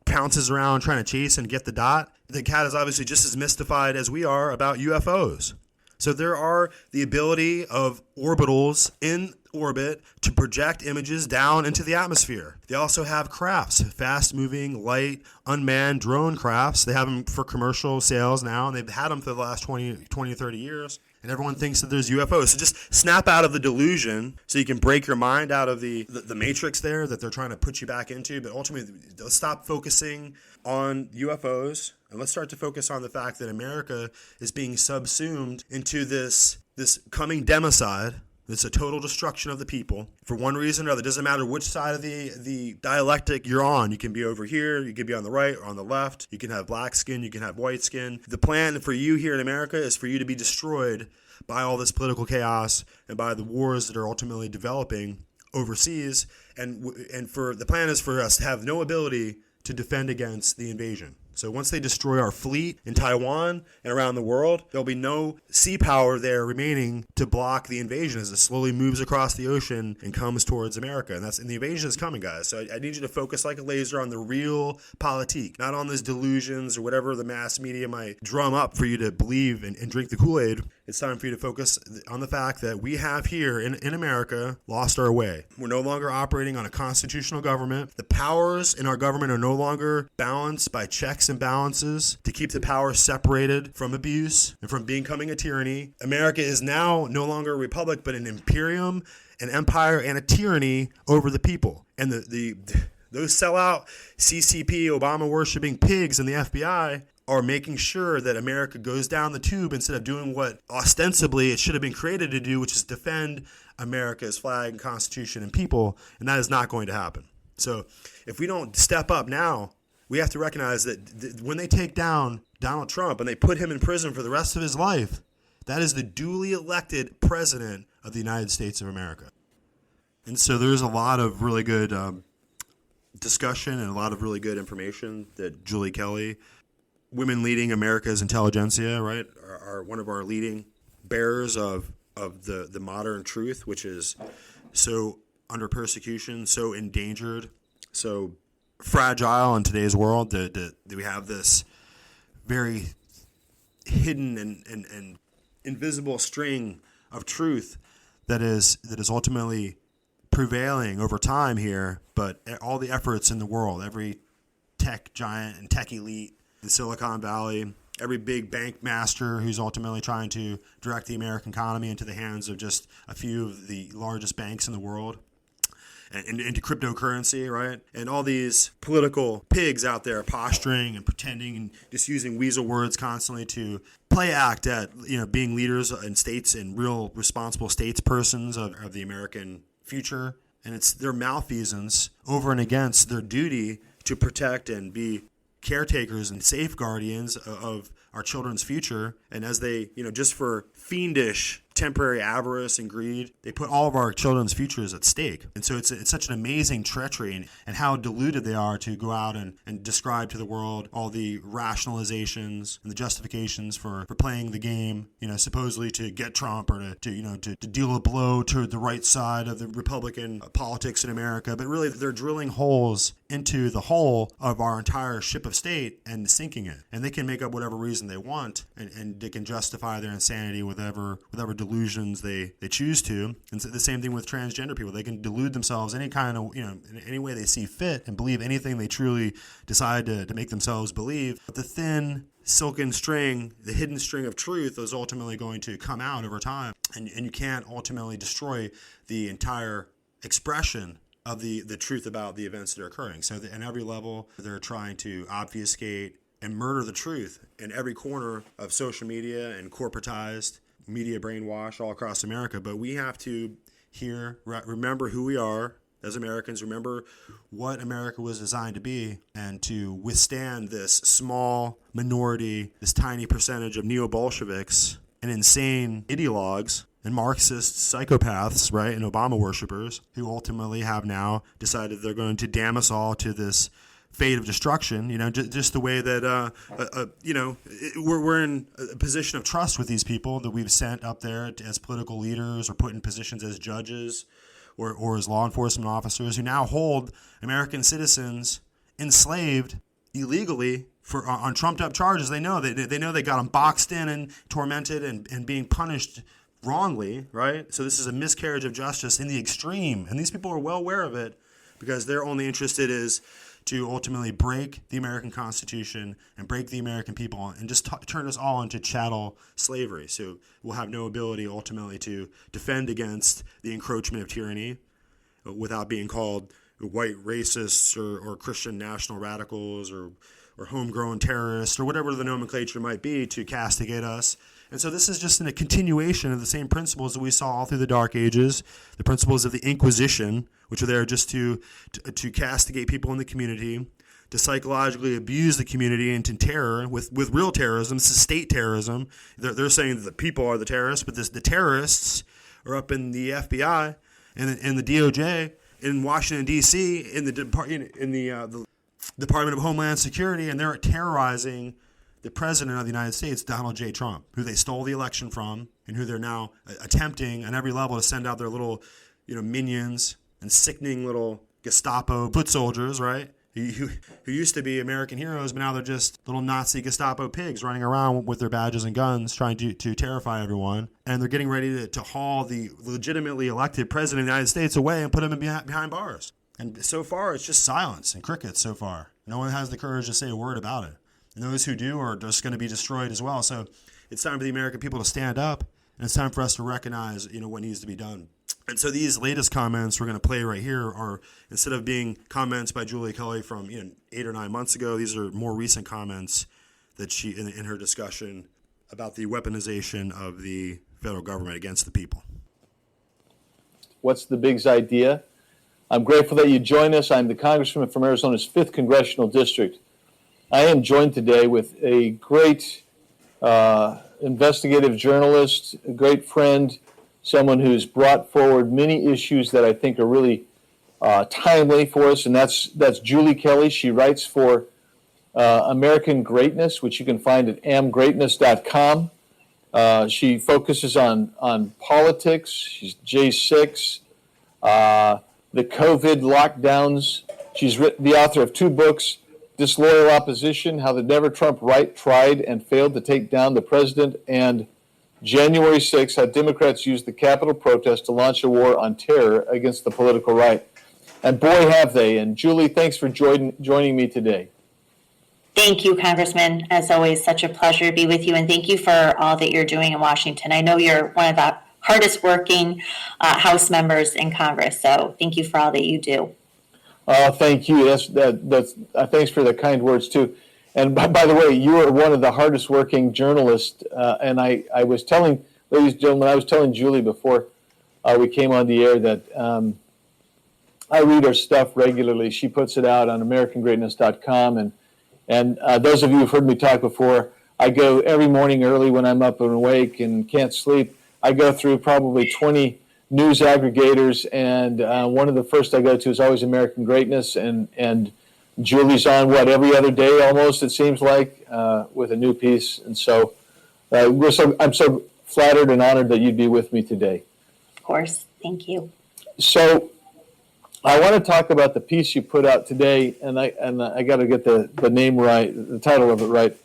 pounces around trying to chase and get the dot, the cat is obviously just as mystified as we are about UFOs. So there are the ability of orbitals in orbit to project images down into the atmosphere. They also have crafts, fast-moving, light, unmanned drone crafts. They have them for commercial sales now, and they've had them for the last 20, 30 years. And everyone thinks that there's UFOs. So just snap out of the delusion so you can break your mind out of the matrix there that they're trying to put you back into. But ultimately, let's stop focusing on UFOs and let's start to focus on the fact that America is being subsumed into this coming democide. It's a total destruction of the people for one reason or other. It doesn't matter which side of the dialectic you're on. You can be over here, you can be on the right or on the left. You can have black skin, you can have white skin. The plan for you here in America is for you to be destroyed by all this political chaos and by the wars that are ultimately developing overseas. And for the plan is for us to have no ability to defend against the invasion. So once they destroy our fleet in Taiwan and around the world, there'll be no sea power there remaining to block the invasion as it slowly moves across the ocean and comes towards America. And the invasion is coming, guys. So I need you to focus like a laser on the real politique, not on these delusions or whatever the mass media might drum up for you to believe and drink the Kool-Aid. It's time for you to focus on the fact that we have here in America lost our way. We're no longer operating on a constitutional government. The powers in our government are no longer balanced by checks and balances to keep the power separated from abuse and from becoming a tyranny. America is now no longer a republic, but an imperium, an empire, and a tyranny over the people. And those sellout CCP, Obama-worshipping pigs in the FBI are making sure that America goes down the tube instead of doing what ostensibly it should have been created to do, which is defend America's flag and constitution and people, and that is not going to happen. So if we don't step up now, we have to recognize that when they take down Donald Trump and they put him in prison for the rest of his life, that is the duly elected president of the United States of America. And so there's a lot of really good discussion and a lot of really good information that Julie Kelly, women leading America's intelligentsia, right, are one of our leading bearers of the modern truth, which is so under persecution, so endangered, so fragile in today's world that we have this very hidden and invisible string of truth that is ultimately prevailing over time here. But all the efforts in the world, every tech giant and tech elite, the Silicon Valley, every big bank master who's ultimately trying to direct the American economy into the hands of just a few of the largest banks in the world, and into cryptocurrency, right? And all these political pigs out there posturing and pretending and just using weasel words constantly to play act at, being leaders in states and real responsible statespersons of the American future. And it's their malfeasance over and against their duty to protect and be caretakers and safeguardians of our children's future. And as they, just for fiendish temporary avarice and greed. They put all of our children's futures at stake. And so it's such an amazing treachery and how deluded they are to go out and describe to the world all the rationalizations and the justifications for playing the game, supposedly to get Trump or to deal a blow to the right side of the Republican politics in America. But really, they're drilling holes into the hull of our entire ship of state and sinking it. And they can make up whatever reason they want, and they can justify their insanity with whatever delusions they choose to. And so the same thing with transgender people. They can delude themselves any kind of, in any way they see fit and believe anything they truly decide to make themselves believe. But the thin silken string, the hidden string of truth, is ultimately going to come out over time. And you can't ultimately destroy the entire expression of the truth about the events that are occurring. So at every level, they're trying to obfuscate and murder the truth in every corner of social media and corporatized media brainwash all across America. But we have to remember who we are as Americans, remember what America was designed to be, and to withstand this small minority, this tiny percentage of neo-Bolsheviks and insane ideologues and Marxist psychopaths, right, and Obama worshippers, who ultimately have now decided they're going to damn us all to this fate of destruction. Just the way that we're in a position of trust with these people that we've sent up there as political leaders or put in positions as judges or as law enforcement officers, who now hold American citizens enslaved illegally on trumped up charges. They know they got them boxed in and tormented and being punished wrongly, right? So this is a miscarriage of justice in the extreme, and these people are well aware of it, because their only interested is to ultimately break the American Constitution and break the American people and just turn us all into chattel slavery. So we'll have no ability ultimately to defend against the encroachment of tyranny without being called white racists or Christian national radicals or homegrown terrorists or whatever the nomenclature might be to castigate us. And so this is just a continuation of the same principles that we saw all through the Dark Ages, the principles of the Inquisition, which are there just to castigate people in the community, to psychologically abuse the community into terror with real terrorism. This is state terrorism. They're saying that the people are the terrorists, but the terrorists are up in the FBI and the DOJ in Washington D.C. in the Department of Homeland Security, and they're terrorizing the president of the United States, Donald J. Trump, who they stole the election from and who they're now attempting on every level to send out their little, minions and sickening little Gestapo foot soldiers, right? Who used to be American heroes, but now they're just little Nazi Gestapo pigs running around with their badges and guns trying to terrify everyone. And they're getting ready to haul the legitimately elected president of the United States away and put him behind bars. And so far, it's just silence and crickets so far. No one has the courage to say a word about it. And those who do are just going to be destroyed as well. So it's time for the American people to stand up, and it's time for us to recognize, what needs to be done. And so these latest comments we're going to play right here are, instead of being comments by Julia Kelly from 8 or 9 months ago, these are more recent comments that she, in her discussion about the weaponization of the federal government against the people. What's the big idea? I'm grateful that you joined us. I'm the Congressman from Arizona's 5th Congressional District. I am joined today with a great investigative journalist, a great friend, someone who's brought forward many issues that I think are really timely for us, and that's Julie Kelly. She writes for American Greatness, which you can find at amgreatness.com. She focuses on politics. She's J6, the COVID lockdowns. She's the author of 2 books, Disloyal Opposition, How the Never Trump Right Tried and Failed to Take Down the President, and January 6th, How Democrats Used the Capitol Protest to Launch a War on Terror Against the Political Right. And boy, have they. And Julie, thanks for joining me today. Thank you, Congressman. As always, such a pleasure to be with you. And thank you for all that you're doing in Washington. I know you're one of the hardest working House members in Congress. So thank you for all that you do. Thank you. Thanks for the kind words, too. And by the way, you are one of the hardest working journalists. And I was telling, ladies and gentlemen, I was telling Julie before we came on the air that I read her stuff regularly. She puts it out on AmericanGreatness.com. And those of you who've heard me talk before, I go every morning early when I'm up and awake and can't sleep. I go through probably 20 news aggregators, and one of the first I go to is always American Greatness, and Julie's on every other day almost, it seems like, with a new piece. And so, I'm so flattered and honored that you'd be with me today. Of course. Thank you. So I want to talk about the piece you put out today, and I got to get the name right, the title of it right.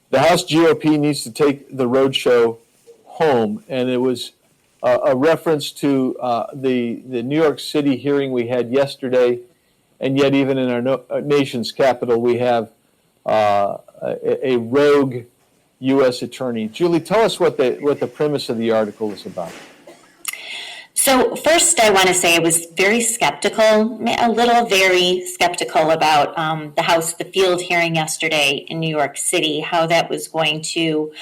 The House GOP needs to take the roadshow home, and it was a reference to the New York City hearing we had yesterday, and yet even in our nation's capital we have a rogue U.S. attorney. Julie, tell us what the premise of the article is about. So first, I want to say I was very skeptical, very skeptical about the field hearing yesterday in New York City, how that was going to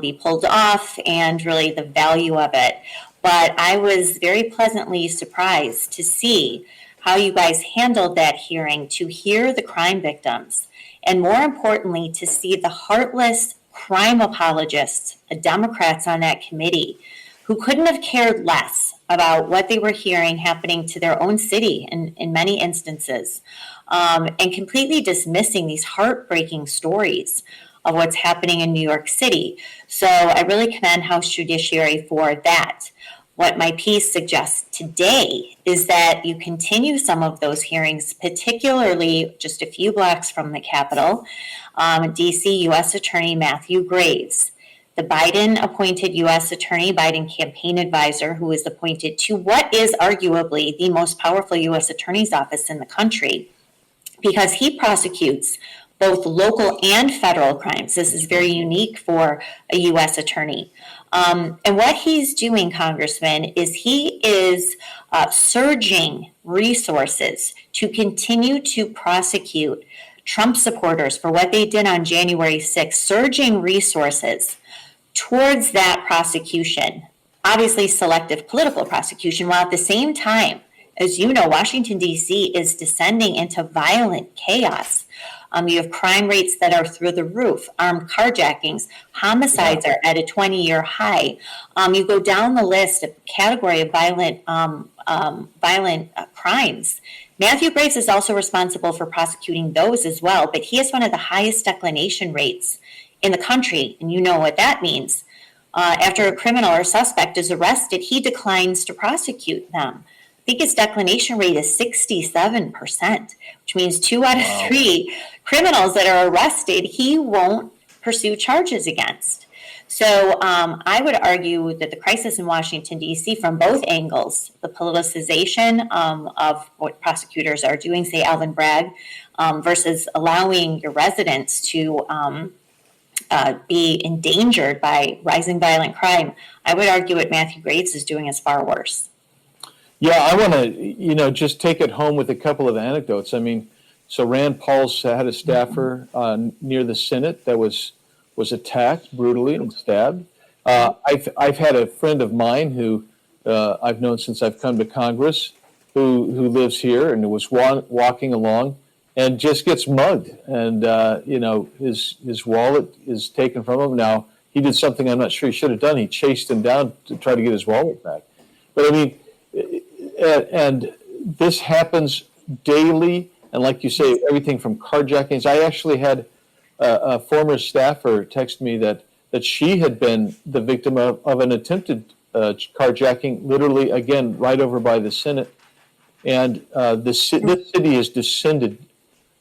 be pulled off and really the value of it. But I was very pleasantly surprised to see how you guys handled that hearing, to hear the crime victims, and more importantly, to see the heartless crime apologists, the Democrats on that committee, who couldn't have cared less about what they were hearing happening to their own city in many instances, and completely dismissing these heartbreaking stories of what's happening in New York City. So I really commend House Judiciary for that. What my piece suggests today is that you continue some of those hearings, particularly just a few blocks from the Capitol. DC U.S. Attorney Matthew Graves, the Biden-appointed U.S. Attorney, Biden campaign advisor, who is appointed to what is arguably the most powerful U.S. Attorney's office in the country, because he prosecutes both local and federal crimes. This is very unique for a U.S. attorney. And what he's doing, Congressman, is he is surging resources to continue to prosecute Trump supporters for what they did on January 6th, surging resources towards that prosecution, obviously selective political prosecution, while at the same time, as you know, Washington, D.C. is descending into violent chaos. You have crime rates that are through the roof, armed carjackings, homicides are at a 20-year high. You go down the list of category of violent crimes. Matthew Graves is also responsible for prosecuting those as well, but he has one of the highest declination rates in the country, and you know what that means. After a criminal or suspect is arrested, he declines to prosecute them. I think his declination rate is 67%, which means 2 out of 3 criminals that are arrested, he won't pursue charges against. So I would argue that the crisis in Washington, D.C., from both angles, the politicization of what prosecutors are doing, say Alvin Bragg, versus allowing your residents to be endangered by rising violent crime, I would argue what Matthew Graves is doing is far worse. Yeah, I want to, just take it home with a couple of anecdotes. I mean, so Rand Paul's had a staffer near the Senate that was attacked brutally and stabbed. I've had a friend of mine who I've known since I've come to Congress, who lives here and was walking along and just gets mugged, and his wallet is taken from him. Now he did something I'm not sure he should have done. He chased him down to try to get his wallet back. But I mean. And this happens daily, and like you say, everything from carjackings. I actually had a former staffer text me that she had been the victim of an attempted carjacking, literally, again, right over by the Senate. And this city has descended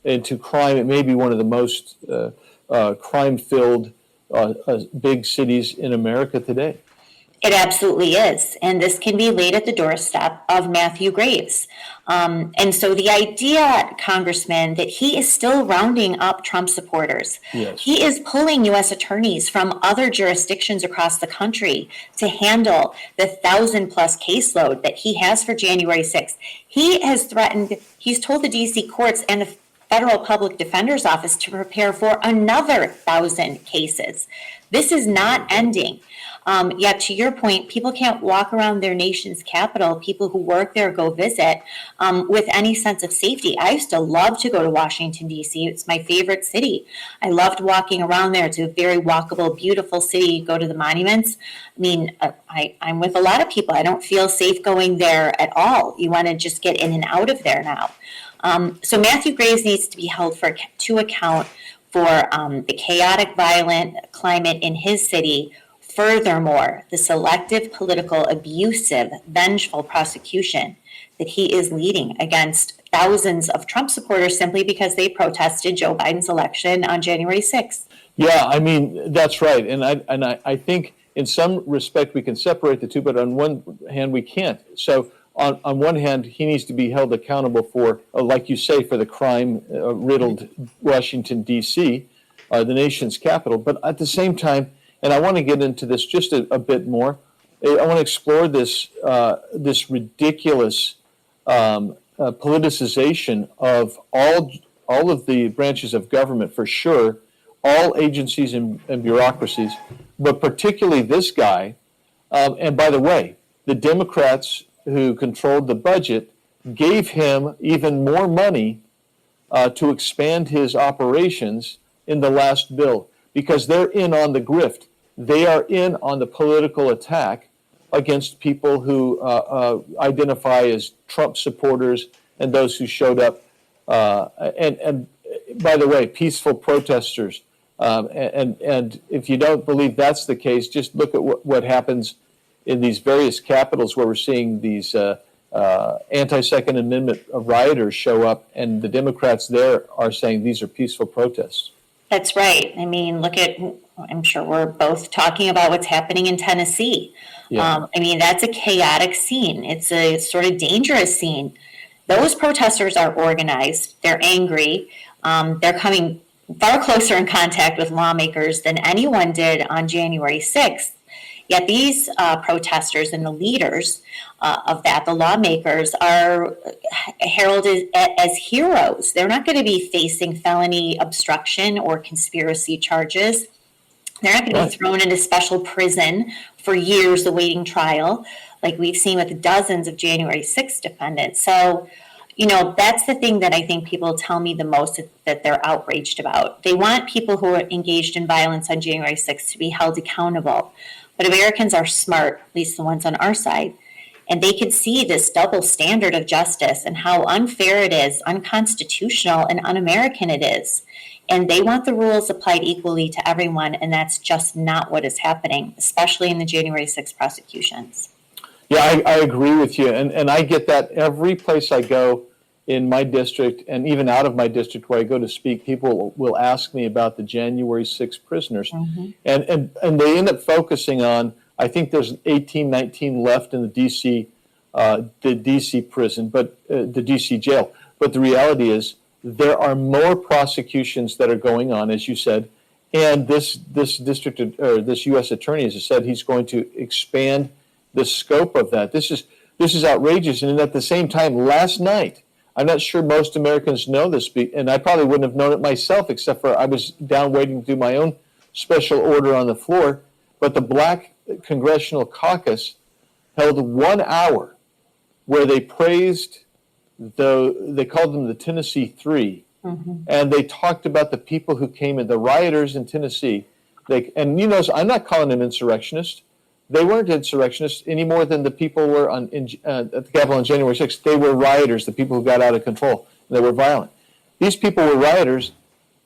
into crime. It may be one of the most crime-filled big cities in America today. It absolutely is. And this can be laid at the doorstep of Matthew Graves. And so the idea, Congressman, that he is still rounding up Trump supporters. Yes. He is pulling U.S. attorneys from other jurisdictions across the country to handle the 1,000-plus caseload that he has for January 6th. He has threatened, he's told the D.C. courts and the federal public defender's office to prepare for another 1,000 cases. This is not ending. Yet, to your point, people can't walk around their nation's capital, people who work there go visit, with any sense of safety. I used to love to go to Washington, D.C. It's my favorite city. I loved walking around there. It's a very walkable, beautiful city. Go to the monuments. I mean, I'm with a lot of people. I don't feel safe going there at all. You want to just get in and out of there now. So Matthew Graves needs to be held to account for the chaotic, violent climate in his city. Furthermore, the selective, political, abusive, vengeful prosecution that he is leading against thousands of Trump supporters simply because they protested Joe Biden's election on January 6th. Yeah, I mean, that's right. And I think in some respect we can separate the two, but on one hand we can't. So on one hand, he needs to be held accountable for, like you say, for the crime-riddled Washington, D.C., the nation's capital. But at the same time, and I want to get into this just a bit more, I want to explore this ridiculous politicization of all of the branches of government, for sure, all agencies and bureaucracies, but particularly this guy. And by the way, the Democrats who controlled the budget gave him even more money to expand his operations in the last bill, because they're in on the grift. They are in on the political attack against people who identify as Trump supporters and those who showed up. And by the way, peaceful protesters. And if you don't believe that's the case, just look at what happens in these various capitals where we're seeing these anti-Second Amendment rioters show up, and the Democrats there are saying these are peaceful protests. That's right. I mean, I'm sure we're both talking about what's happening in Tennessee. Yeah. I mean, that's a chaotic scene. It's a sort of dangerous scene. Those protesters are organized. They're angry. They're coming far closer in contact with lawmakers than anyone did on January 6th. Yet these protesters and the leaders of that, the lawmakers, are heralded as heroes. They're not going to be facing felony obstruction or conspiracy charges. They're not going to be thrown into special prison for years awaiting trial, like we've seen with dozens of January 6th defendants. So, that's the thing that I think people tell me the most that they're outraged about. They want people who are engaged in violence on January 6th to be held accountable. But Americans are smart, at least the ones on our side, and they can see this double standard of justice and how unfair it is, unconstitutional, and un-American it is. And they want the rules applied equally to everyone, and that's just not what is happening, especially in the January 6th prosecutions. Yeah, I agree with you, and I get that every place I go in my district, and even out of my district where I go to speak, people will ask me about the January 6th prisoners. Mm-hmm. And they end up focusing on, I think there's 18, 19 left in the DC prison, but the DC jail. But the reality is there are more prosecutions that are going on, as you said, and this district, or this U.S. attorney has said he's going to expand the scope of that. This is outrageous. And at the same time, last night, I'm not sure most Americans know this, and I probably wouldn't have known it myself, except for I was down waiting to do my own special order on the floor. But the Black Congressional Caucus held 1 hour where they praised they called them the Tennessee Three, mm-hmm. and they talked about the people who came in, the rioters in Tennessee. So I'm not calling them insurrectionists. They weren't insurrectionists any more than the people were at the Capitol on January 6th. They were rioters, the people who got out of control. They were violent. These people were rioters,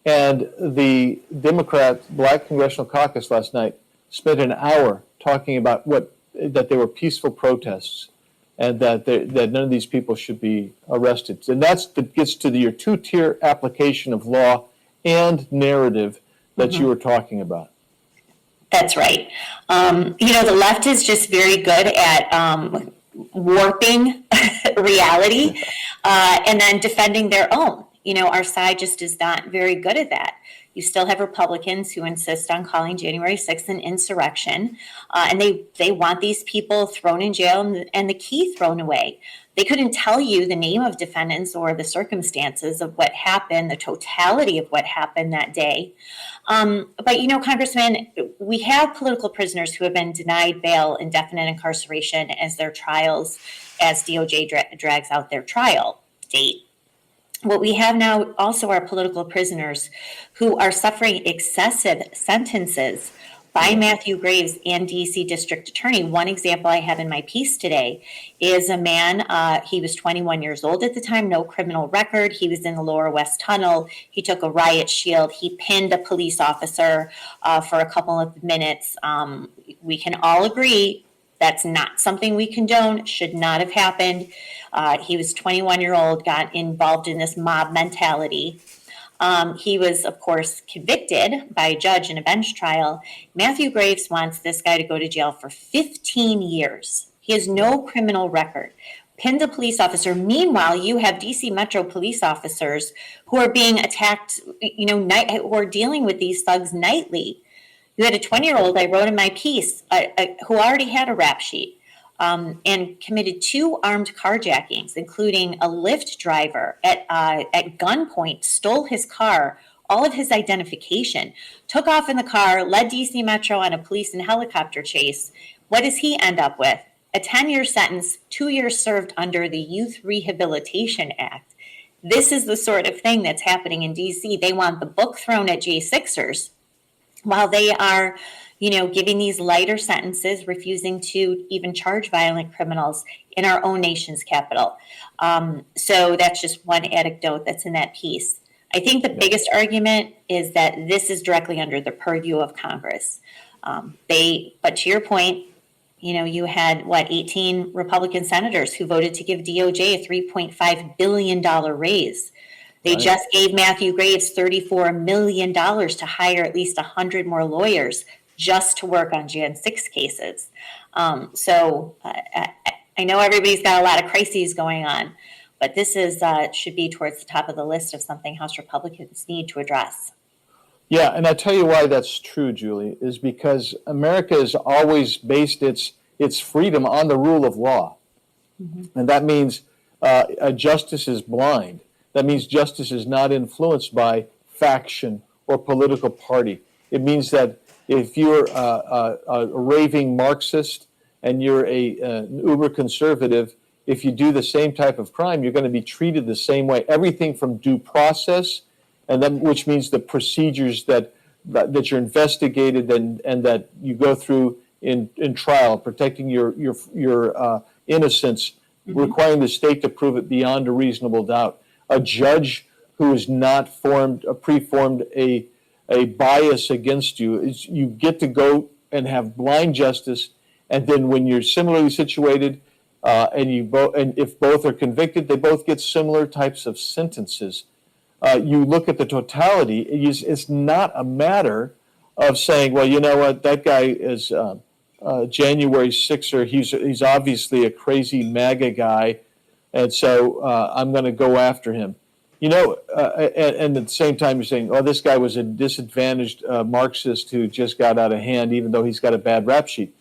and the Democrat Black Congressional Caucus last night spent an hour talking about that they were peaceful protests, and that none of these people should be arrested. And that gets to your two-tier application of law and narrative that mm-hmm. you were talking about. That's right. The left is just very good at warping reality and then defending their own. Our side just is not very good at that. You still have Republicans who insist on calling January 6th an insurrection, and they want these people thrown in jail and the key thrown away. They couldn't tell you the name of defendants or the circumstances of what happened, the totality of what happened that day. But, Congressman, we have political prisoners who have been denied bail, indefinite incarceration as DOJ drags out their trial date. What we have now also are political prisoners who are suffering excessive sentences by Matthew Graves and DC District Attorney. One example I have in my piece today is a man, he was 21 years old at the time, no criminal record. He was in the Lower West Tunnel. He took a riot shield. He pinned a police officer for a couple of minutes. We can all agree that's not something we condone, should not have happened. He was 21-year-old, got involved in this mob mentality. He was, of course, convicted by a judge in a bench trial. Matthew Graves wants this guy to go to jail for 15 years. He has no criminal record. Pinned a police officer. Meanwhile, you have DC Metro police officers who are being attacked, who are dealing with these thugs nightly. You had a 20-year-old, I wrote in my piece, who already had a rap sheet and committed 2 armed carjackings, including a Lyft driver at gunpoint, stole his car, all of his identification, took off in the car, led DC Metro on a police and helicopter chase. What does he end up with? A 10-year sentence, 2 years served under the Youth Rehabilitation Act. This is the sort of thing that's happening in DC. They want the book thrown at J6ers while they are, giving these lighter sentences, refusing to even charge violent criminals in our own nation's capital. So that's just one anecdote that's in that piece. I think the biggest argument is that this is directly under the purview of Congress. But to your point, you had 18 Republican senators who voted to give DOJ a $3.5 billion raise. They just gave Matthew Graves $34 million to hire at least 100 more lawyers just to work on Jan 6 cases. So I know everybody's got a lot of crises going on, but this should be towards the top of the list of something House Republicans need to address. Yeah, and I'll tell you why that's true, Julie, is because America has always based its freedom on the rule of law. Mm-hmm. And that means a justice is blind. That means justice is not influenced by faction or political party. It means that if you're a raving Marxist and you're an uber conservative, if you do the same type of crime, you're going to be treated the same way. Everything from due process, and then which means the procedures that you're investigated and that you go through in trial, protecting your innocence, mm-hmm. requiring the state to prove it beyond a reasonable doubt. A judge who has not preformed a bias against you, you get to go and have blind justice, and then when you're similarly situated, and if both are convicted, they both get similar types of sentences. You look at the totality. It's not a matter of saying, well, you know what, that guy is January 6er. He's obviously a crazy MAGA guy, and so I'm going to go after him. And at the same time, you're saying, oh, this guy was a disadvantaged Marxist who just got out of hand, even though he's got a bad rap sheet.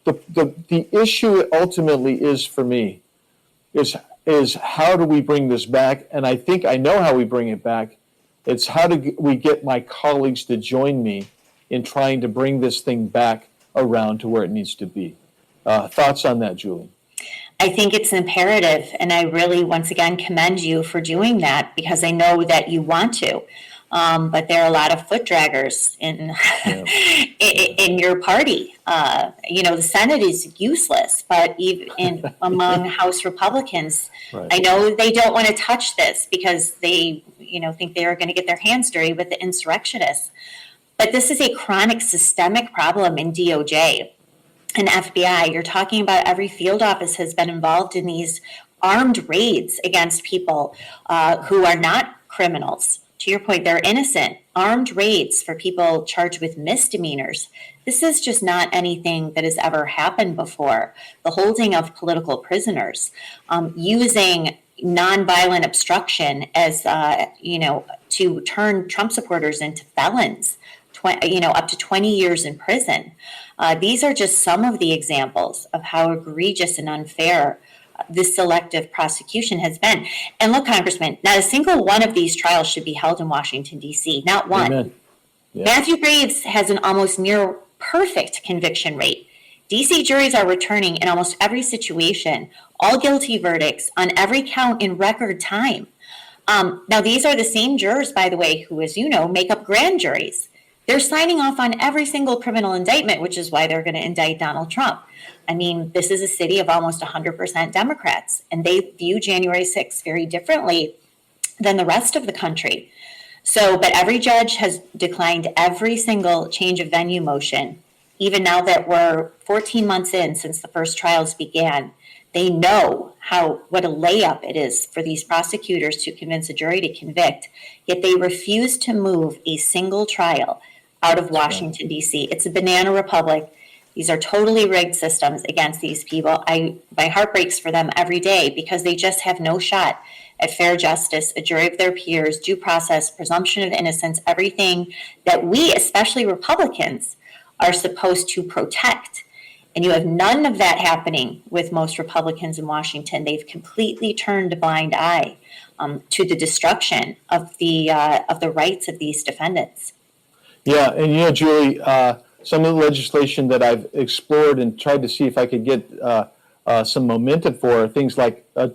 The issue ultimately is, for me, is how do we bring this back? And I think I know how we bring it back. It's how do we get my colleagues to join me in trying to bring this thing back around to where it needs to be. Thoughts on that, Julie? I think it's imperative, and I really, once again, commend you for doing that because I know that you want to. But there are a lot of foot draggers in in your party. The Senate is useless, but even among House Republicans, right. I know they don't want to touch this because they, think they are going to get their hands dirty with the insurrectionists. But this is a chronic systemic problem in DOJ and FBI. You're talking about every field office has been involved in these armed raids against people who are not criminals. To your point, they're innocent. Armed raids for people charged with misdemeanors. This is just not anything that has ever happened before. The holding of political prisoners, using nonviolent obstruction as, to turn Trump supporters into felons, up to 20 years in prison. These are just some of the examples of how egregious and unfair this selective prosecution has been. And look, Congressman, not a single one of these trials should be held in Washington, D.C., not one. Amen. Yeah. Matthew Graves has an almost near perfect conviction rate. D.C. juries are returning in almost every situation, all guilty verdicts on every count in record time. Now, these are the same jurors, by the way, who, as you know, make up grand juries. They're signing off on every single criminal indictment, which is why they're going to indict Donald Trump. I mean, this is a city of almost 100% Democrats, and they view January 6th very differently than the rest of the country. So, but every judge has declined every single change of venue motion. Even now that we're 14 months in since the first trials began, they know what a layup it is for these prosecutors to convince a jury to convict, yet they refuse to move a single trial out of Washington, D.C. It's a banana republic. These are totally rigged systems against these people. My heart breaks for them every day because they just have no shot at fair justice, a jury of their peers, due process, presumption of innocence, everything that we, especially Republicans, are supposed to protect. And you have none of that happening with most Republicans in Washington. They've completely turned a blind eye to the destruction of the rights of these defendants. Yeah, and Julie, some of the legislation that I've explored and tried to see if I could get some momentum for are things like an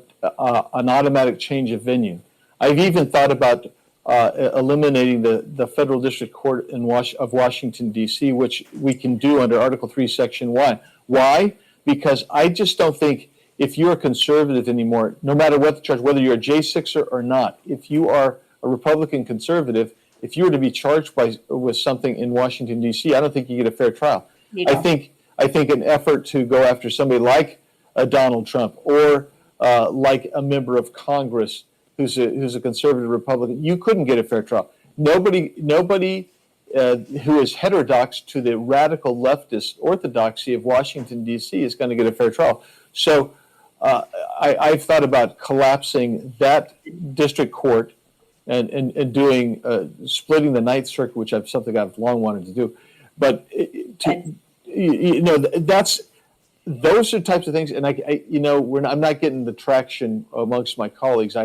automatic change of venue. I've even thought about eliminating the Federal District Court of Washington, D.C., which we can do under Article 3, Section 1. Why? Because I just don't think if you're a conservative anymore, no matter what the charge, whether you're a J6er or not, if you are a Republican conservative, if you were to be charged with something in Washington, D.C., I don't think you get a fair trial. I think an effort to go after somebody like Donald Trump or like a member of Congress who's a conservative Republican, you couldn't get a fair trial. Nobody who is heterodox to the radical leftist orthodoxy of Washington, D.C. is going to get a fair trial. So I've thought about collapsing that district court and doing splitting the Ninth Circuit, which is something I've long wanted to do. But those are types of things, and I'm not getting the traction amongst my colleagues.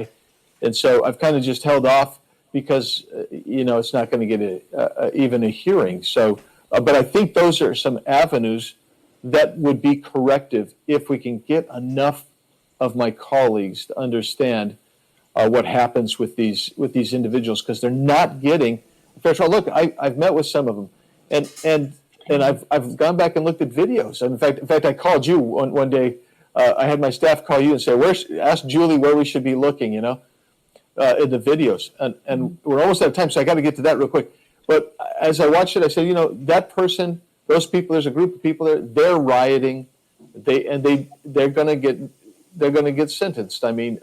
And so I've kind of just held off because it's not going to get even a hearing. So, but I think those are some avenues that would be corrective if we can get enough of my colleagues to understand what happens with these individuals, because they're not getting a fair trial. Look, I've met with some of them, and I've gone back and looked at videos. In fact, I called you one day. I had my staff call you and say, ask Julie where we should be looking, in the videos. And we're almost out of time, so I got to get to that real quick. But as I watched it, I said, that person, those people, there's a group of people there, they're rioting. They're going to get sentenced. I mean,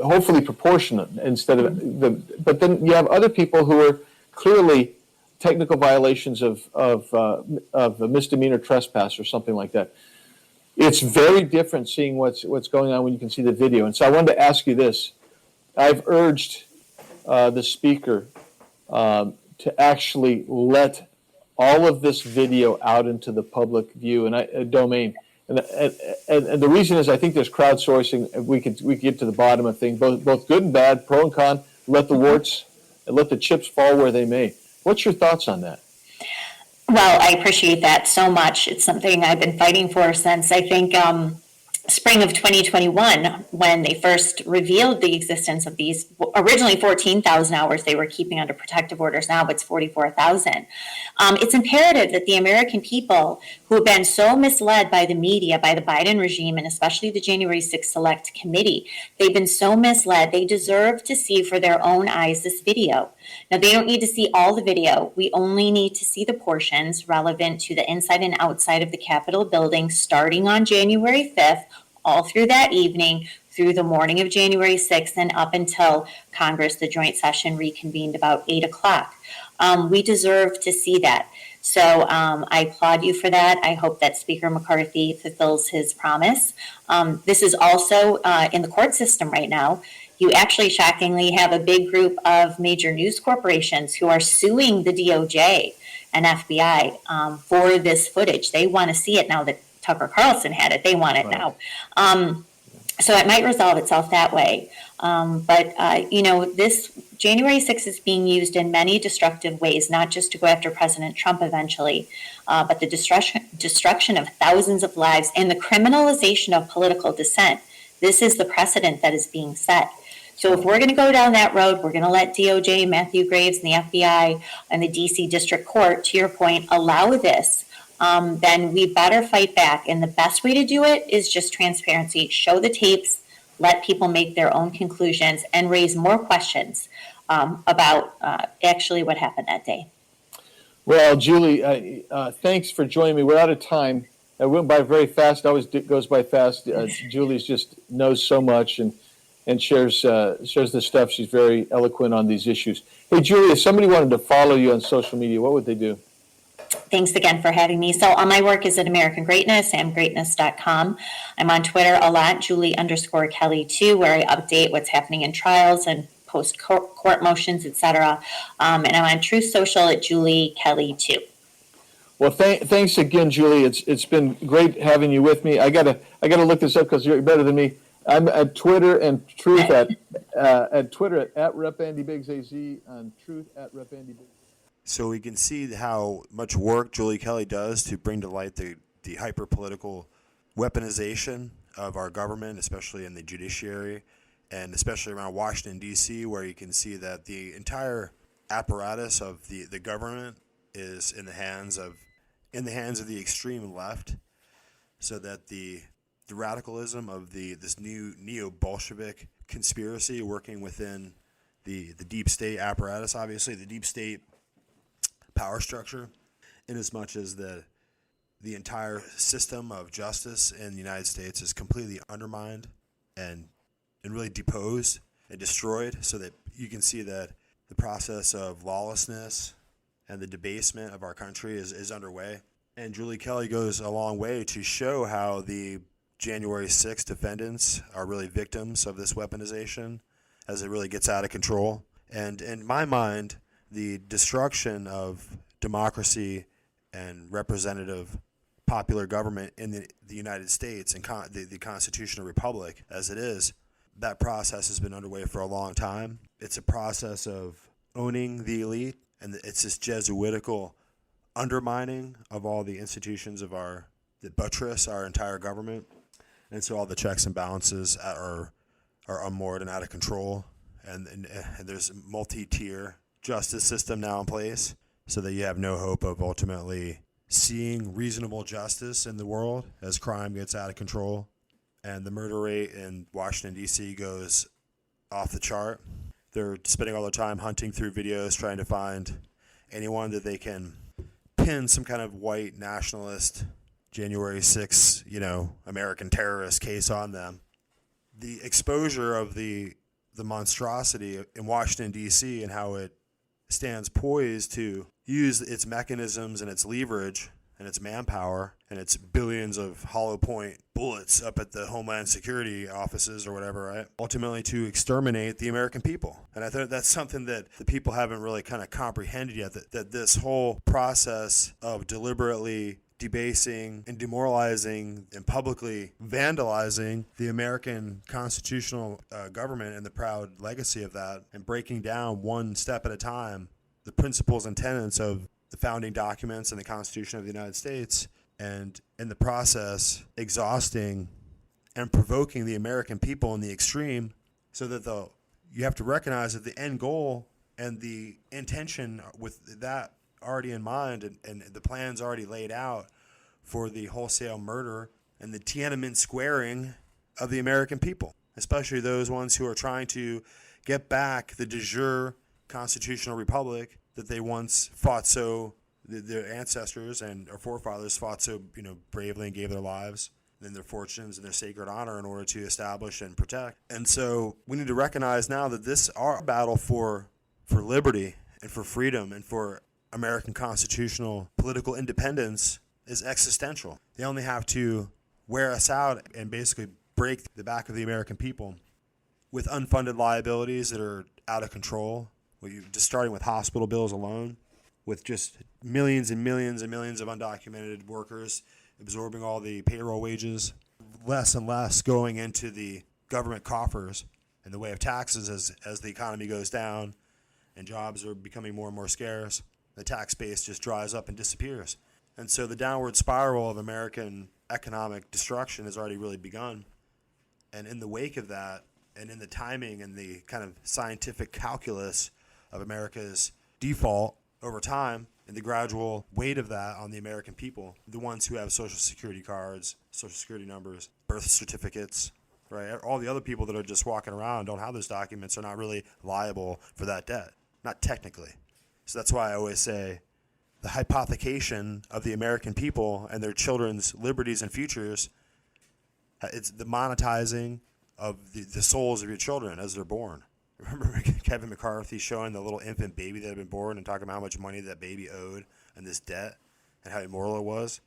hopefully proportionate instead of but then you have other people who are clearly technical violations of a misdemeanor trespass or something like that. It's very different seeing what's going on when you can see the video. And so I wanted to ask you this. I've urged the speaker to actually let all of this video out into the public view and domain. And the reason is I think there's crowdsourcing. We could get to the bottom of things, both good and bad, pro and con. Let the warts and let the chips fall where they may. What's your thoughts on that? Well, I appreciate that so much. It's something I've been fighting for since, I think, spring of 2021, when they first revealed the existence of these. Originally 14,000 hours they were keeping under protective orders. Now it's 44,000. It's imperative that the American people who have been so misled by the media, by the Biden regime, and especially the January 6th Select Committee, they've been so misled. They deserve to see for their own eyes this video. Now, they don't need to see all the video. We only need to see the portions relevant to the inside and outside of the Capitol building, starting on January 5th, all through that evening, through the morning of January 6th, and up until Congress, the joint session, reconvened about 8 o'clock. We deserve to see that. So I applaud you for that. I hope that Speaker McCarthy fulfills his promise. This is also in the court system right now. You actually shockingly have a big group of major news corporations who are suing the DOJ and FBI for this footage. They want to see it now that Tucker Carlson had it. They want it now. So it might resolve itself that way. This January 6th is being used in many destructive ways, not just to go after President Trump eventually, but the destruction of thousands of lives and the criminalization of political dissent. This is the precedent that is being set. So if we're going to go down that road, we're going to let DOJ, Matthew Graves, and the FBI and the DC District Court, to your point, allow this, then we better fight back. And the best way to do it is just transparency. Show the tapes, let people make their own conclusions, and raise more questions about actually what happened that day. Well, Julie, thanks for joining me. We're out of time. It went by very fast. It always goes by fast. Julie's just knows so much and shares the stuff. She's very eloquent on these issues. Hey, Julie, if somebody wanted to follow you on social media, what would they do? Thanks again for having me. So all my work is at American Greatness, samgreatness.com. I'm on Twitter a lot, Julie_Kelly too, where I update what's happening in trials and post court motions, etc. And I'm on Truth Social at Julie Kelly too. Well, thanks again, Julie. It's been great having you with me. I gotta look this up because you're better than me. I'm at Twitter and Truth at Twitter at RepAndyBiggsAZ, on Truth at RepAndyBiggs. So we can see how much work Julie Kelly does to bring to light the hyper-political weaponization of our government, especially in the judiciary, and especially around Washington, D.C., where you can see that the entire apparatus of the government is in the hands of the extreme left, so that the radicalism of this new neo-Bolshevik conspiracy working within the deep state apparatus, obviously the deep state power structure, in as much as the entire system of justice in the United States is completely undermined and really deposed and destroyed, so that you can see that the process of lawlessness and the debasement of our country is underway. And Julie Kelly goes a long way to show how the January 6th defendants are really victims of this weaponization as it really gets out of control. And in my mind, the destruction of democracy and representative popular government in the United States and the constitutional republic as it is, that process has been underway for a long time. It's a process of owning the elite, and it's this Jesuitical undermining of all the institutions that buttress our entire government. And so all the checks and balances are unmoored and out of control. And there's a multi-tier justice system now in place, so that you have no hope of ultimately seeing reasonable justice in the world as crime gets out of control. And the murder rate in Washington, D.C. goes off the chart. They're spending all their time hunting through videos, trying to find anyone that they can pin some kind of white nationalist January 6th, American terrorist case on them. The exposure of the monstrosity in Washington, D.C. and how it stands poised to use its mechanisms and its leverage and its manpower and its billions of hollow point bullets up at the Homeland Security offices or whatever, right? Ultimately to exterminate the American people. And I think that's something that the people haven't really kind of comprehended yet, that this whole process of deliberately debasing and demoralizing and publicly vandalizing the American constitutional government and the proud legacy of that, and breaking down one step at a time the principles and tenets of the founding documents and the Constitution of the United States, and in the process exhausting and provoking the American people in the extreme, so that you have to recognize that the end goal and the intention with that already in mind and the plans already laid out for the wholesale murder and the Tiananmen squaring of the American people, especially those ones who are trying to get back the de jure constitutional republic that they once fought their ancestors and our forefathers fought so bravely and gave their lives and their fortunes and their sacred honor in order to establish and protect. And so we need to recognize now that our battle for liberty and for freedom and for American constitutional political independence is existential. They only have to wear us out and basically break the back of the American people with unfunded liabilities that are out of control. Just starting with hospital bills alone, with just millions and millions and millions of undocumented workers absorbing all the payroll wages, less and less going into the government coffers in the way of taxes as the economy goes down and jobs are becoming more and more scarce. The tax base just dries up and disappears. And so the downward spiral of American economic destruction has already really begun. And in the wake of that, and in the timing and the kind of scientific calculus of America's default over time, and the gradual weight of that on the American people, the ones who have Social Security cards, Social Security numbers, birth certificates, right? All the other people that are just walking around don't have those documents are not really liable for that debt, not technically. So that's why I always say the hypothecation of the American people and their children's liberties and futures, it's the monetizing of the souls of your children as they're born. Remember Kevin McCarthy showing the little infant baby that had been born and talking about how much money that baby owed and this debt and how immoral it was?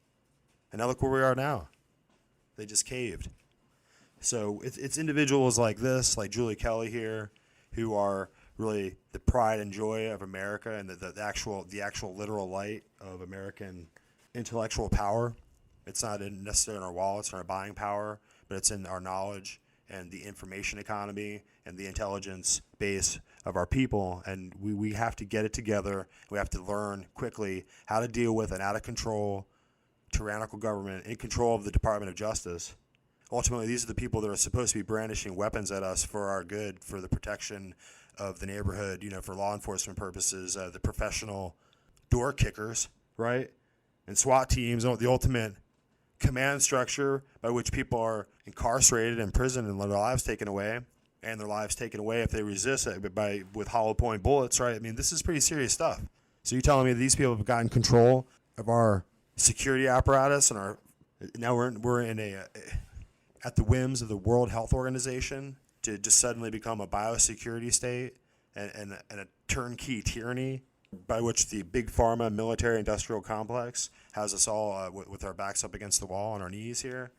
And now look where we are now. They just caved. So it's individuals like this, like Julie Kelly here, who are really the pride and joy of America and the actual literal light of American intellectual power. It's not necessarily in our wallets or our buying power, but it's in our knowledge and the information economy and the intelligence base of our people. And we have to get it together. We have to learn quickly how to deal with an out-of-control, tyrannical government in control of the Department of Justice. Ultimately, these are the people that are supposed to be brandishing weapons at us for our good, for the protection of the neighborhood, for law enforcement purposes, the professional door kickers, right? And SWAT teams, the ultimate command structure by which people are incarcerated in prison and their lives taken away, and their lives taken away if they resist it with hollow point bullets, right? I mean, this is pretty serious stuff. So you're telling me these people have gotten control of our security apparatus and now we're in at the whims of the World Health Organization to just suddenly become a biosecurity state and a turnkey tyranny by which the big pharma military industrial complex has us all with our backs up against the wall on our knees here,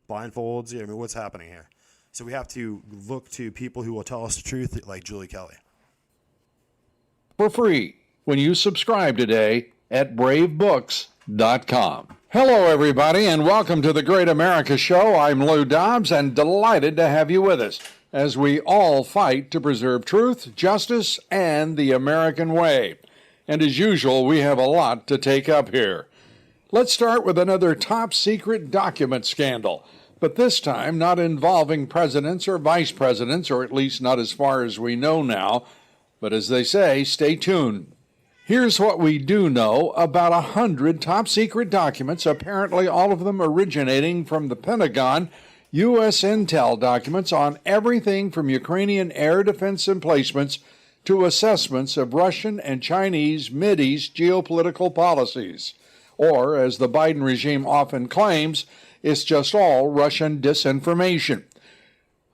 blindfolds. I mean, what's happening here? So we have to look to people who will tell us the truth, like Julie Kelly. For free when you subscribe today at bravebooks.com. Hello, everybody, and welcome to the Great America Show. I'm Lou Dobbs, and delighted to have you with us as we all fight to preserve truth, justice, and the American way. And as usual, we have a lot to take up here. Let's start with another top-secret document scandal, but this time not involving presidents or vice presidents, or at least not as far as we know now. But as they say, stay tuned. Here's what we do know about 100 top-secret documents, apparently all of them originating from the Pentagon, U.S. intel documents on everything from Ukrainian air defense emplacements to assessments of Russian and Chinese Mideast geopolitical policies. Or, as the Biden regime often claims, it's just all Russian disinformation.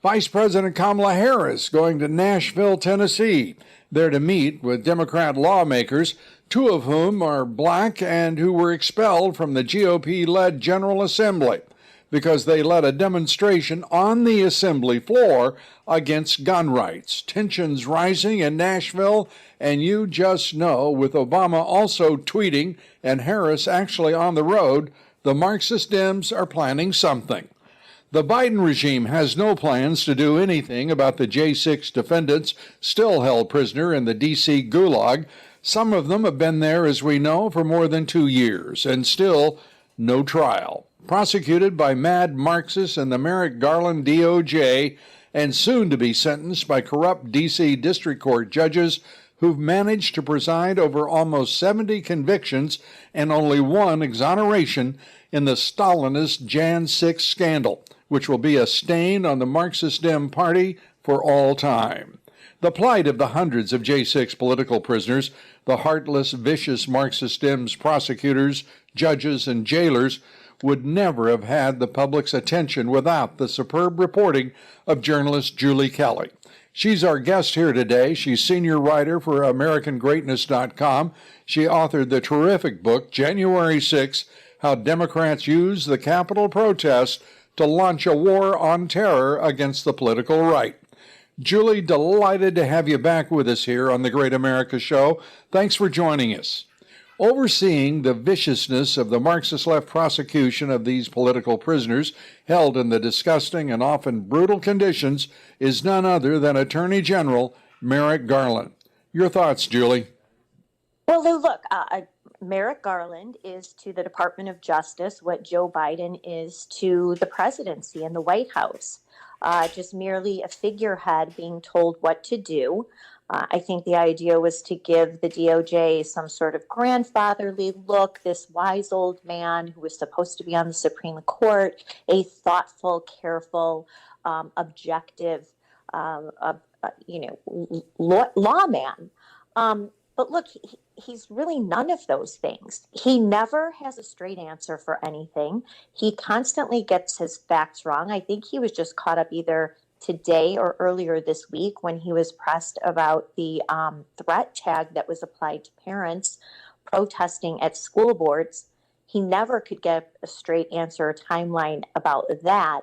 Vice President Kamala Harris going to Nashville, Tennessee, there to meet with Democrat lawmakers, two of whom are black and who were expelled from the GOP-led General Assembly because they led a demonstration on the assembly floor against gun rights. Tensions rising in Nashville, and you just know, with Obama also tweeting and Harris actually on the road, the Marxist Dems are planning something. The Biden regime has no plans to do anything about the J6 defendants still held prisoner in the D.C. Gulag. Some of them have been there, as we know, for more than 2 years, and still no trial. Prosecuted by mad Marxists and the Merrick Garland DOJ, and soon to be sentenced by corrupt D.C. District Court judges who've managed to preside over almost 70 convictions and only one exoneration in the Stalinist Jan 6 scandal, which will be a stain on the Marxist Dem Party for all time. The plight of the hundreds of J6 political prisoners, the heartless, vicious Marxist Dems prosecutors, judges, and jailers would never have had the public's attention without the superb reporting of journalist Julie Kelly. She's our guest here today. She's senior writer for AmericanGreatness.com. She authored the terrific book, January 6, How Democrats Use the Capitol Protest to Launch a War on Terror Against the Political Right. Julie, delighted to have you back with us here on the Great America Show. Thanks for joining us. overseeing the viciousness of the Marxist left prosecution of these political prisoners held in the disgusting and often brutal conditions is none other than Attorney General Merrick Garland. Your thoughts, Julie? Well, Lou, look, Merrick Garland is to the Department of Justice what Joe Biden is to the presidency and the White House. Just merely a figurehead being told what to do. I think the idea was to give the DOJ some sort of grandfatherly look, this wise old man who was supposed to be on the Supreme Court, a thoughtful, careful, objective, lawman. But look, he's really none of those things. He never has a straight answer for anything. He constantly gets his facts wrong. I think he was just caught up either today or earlier this week when he was pressed about the threat tag that was applied to parents protesting at school boards. He never could get a straight answer or timeline about that.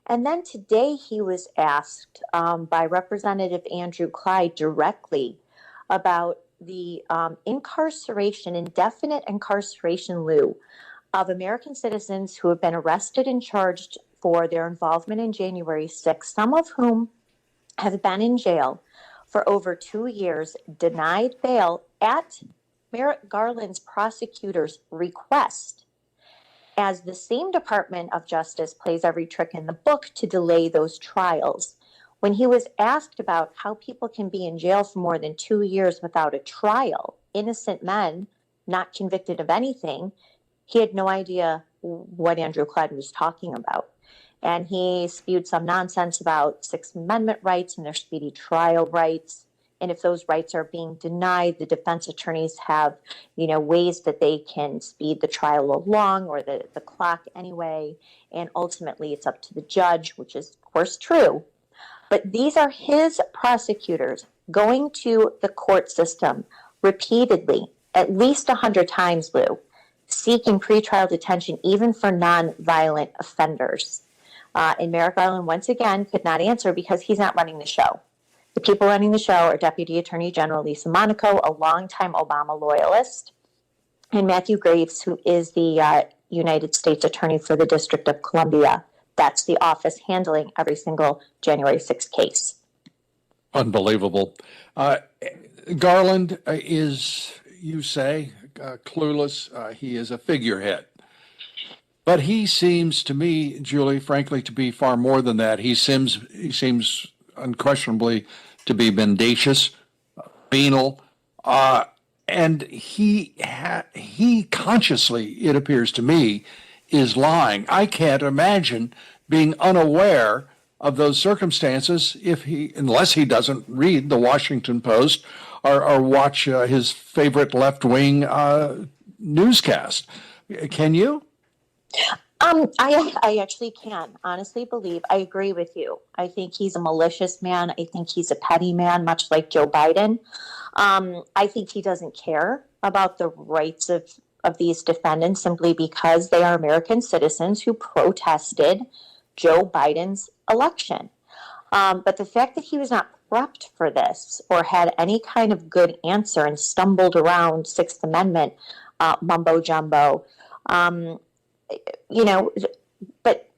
And then today he was asked by Representative Andrew Clyde directly about the indefinite incarceration, Lou, of American citizens who have been arrested and charged for their involvement in January 6th, some of whom have been in jail for over 2 years, denied bail at Merrick Garland's prosecutor's request, as the same Department of Justice plays every trick in the book to delay those trials. When he was asked about how people can be in jail for more than 2 years without a trial, innocent men not convicted of anything, he had no idea what Andrew Clyde was talking about. And he spewed some nonsense about Sixth Amendment rights and their speedy trial rights. And if those rights are being denied, the defense attorneys have, ways that they can speed the trial along or the clock anyway. And ultimately, it's up to the judge, which is, of course, true. But these are his prosecutors going to the court system repeatedly, at least 100 times, Lou, seeking pretrial detention even for nonviolent offenders. And Merrick Garland, once again, could not answer because he's not running the show. The people running the show are Deputy Attorney General Lisa Monaco, a longtime Obama loyalist, and Matthew Graves, who is the United States Attorney for the District of Columbia. That's the office handling every single January 6th case. Unbelievable. Garland is, you say, clueless. He is a figurehead. But he seems to me, Julie, frankly, to be far more than that. He seems unquestionably to be mendacious, venal, and he consciously, it appears to me, is lying. I can't imagine being unaware of those circumstances unless he doesn't read the Washington Post or watch his favorite left-wing newscast. Can you? I actually can honestly believe. I agree with you. I think he's a malicious man. I think he's a petty man, much like Joe Biden. I think he doesn't care about the rights of these defendants simply because they are American citizens who protested Joe Biden's election. But the fact that he was not prepped for this or had any kind of good answer and stumbled around Sixth Amendment mumbo jumbo, but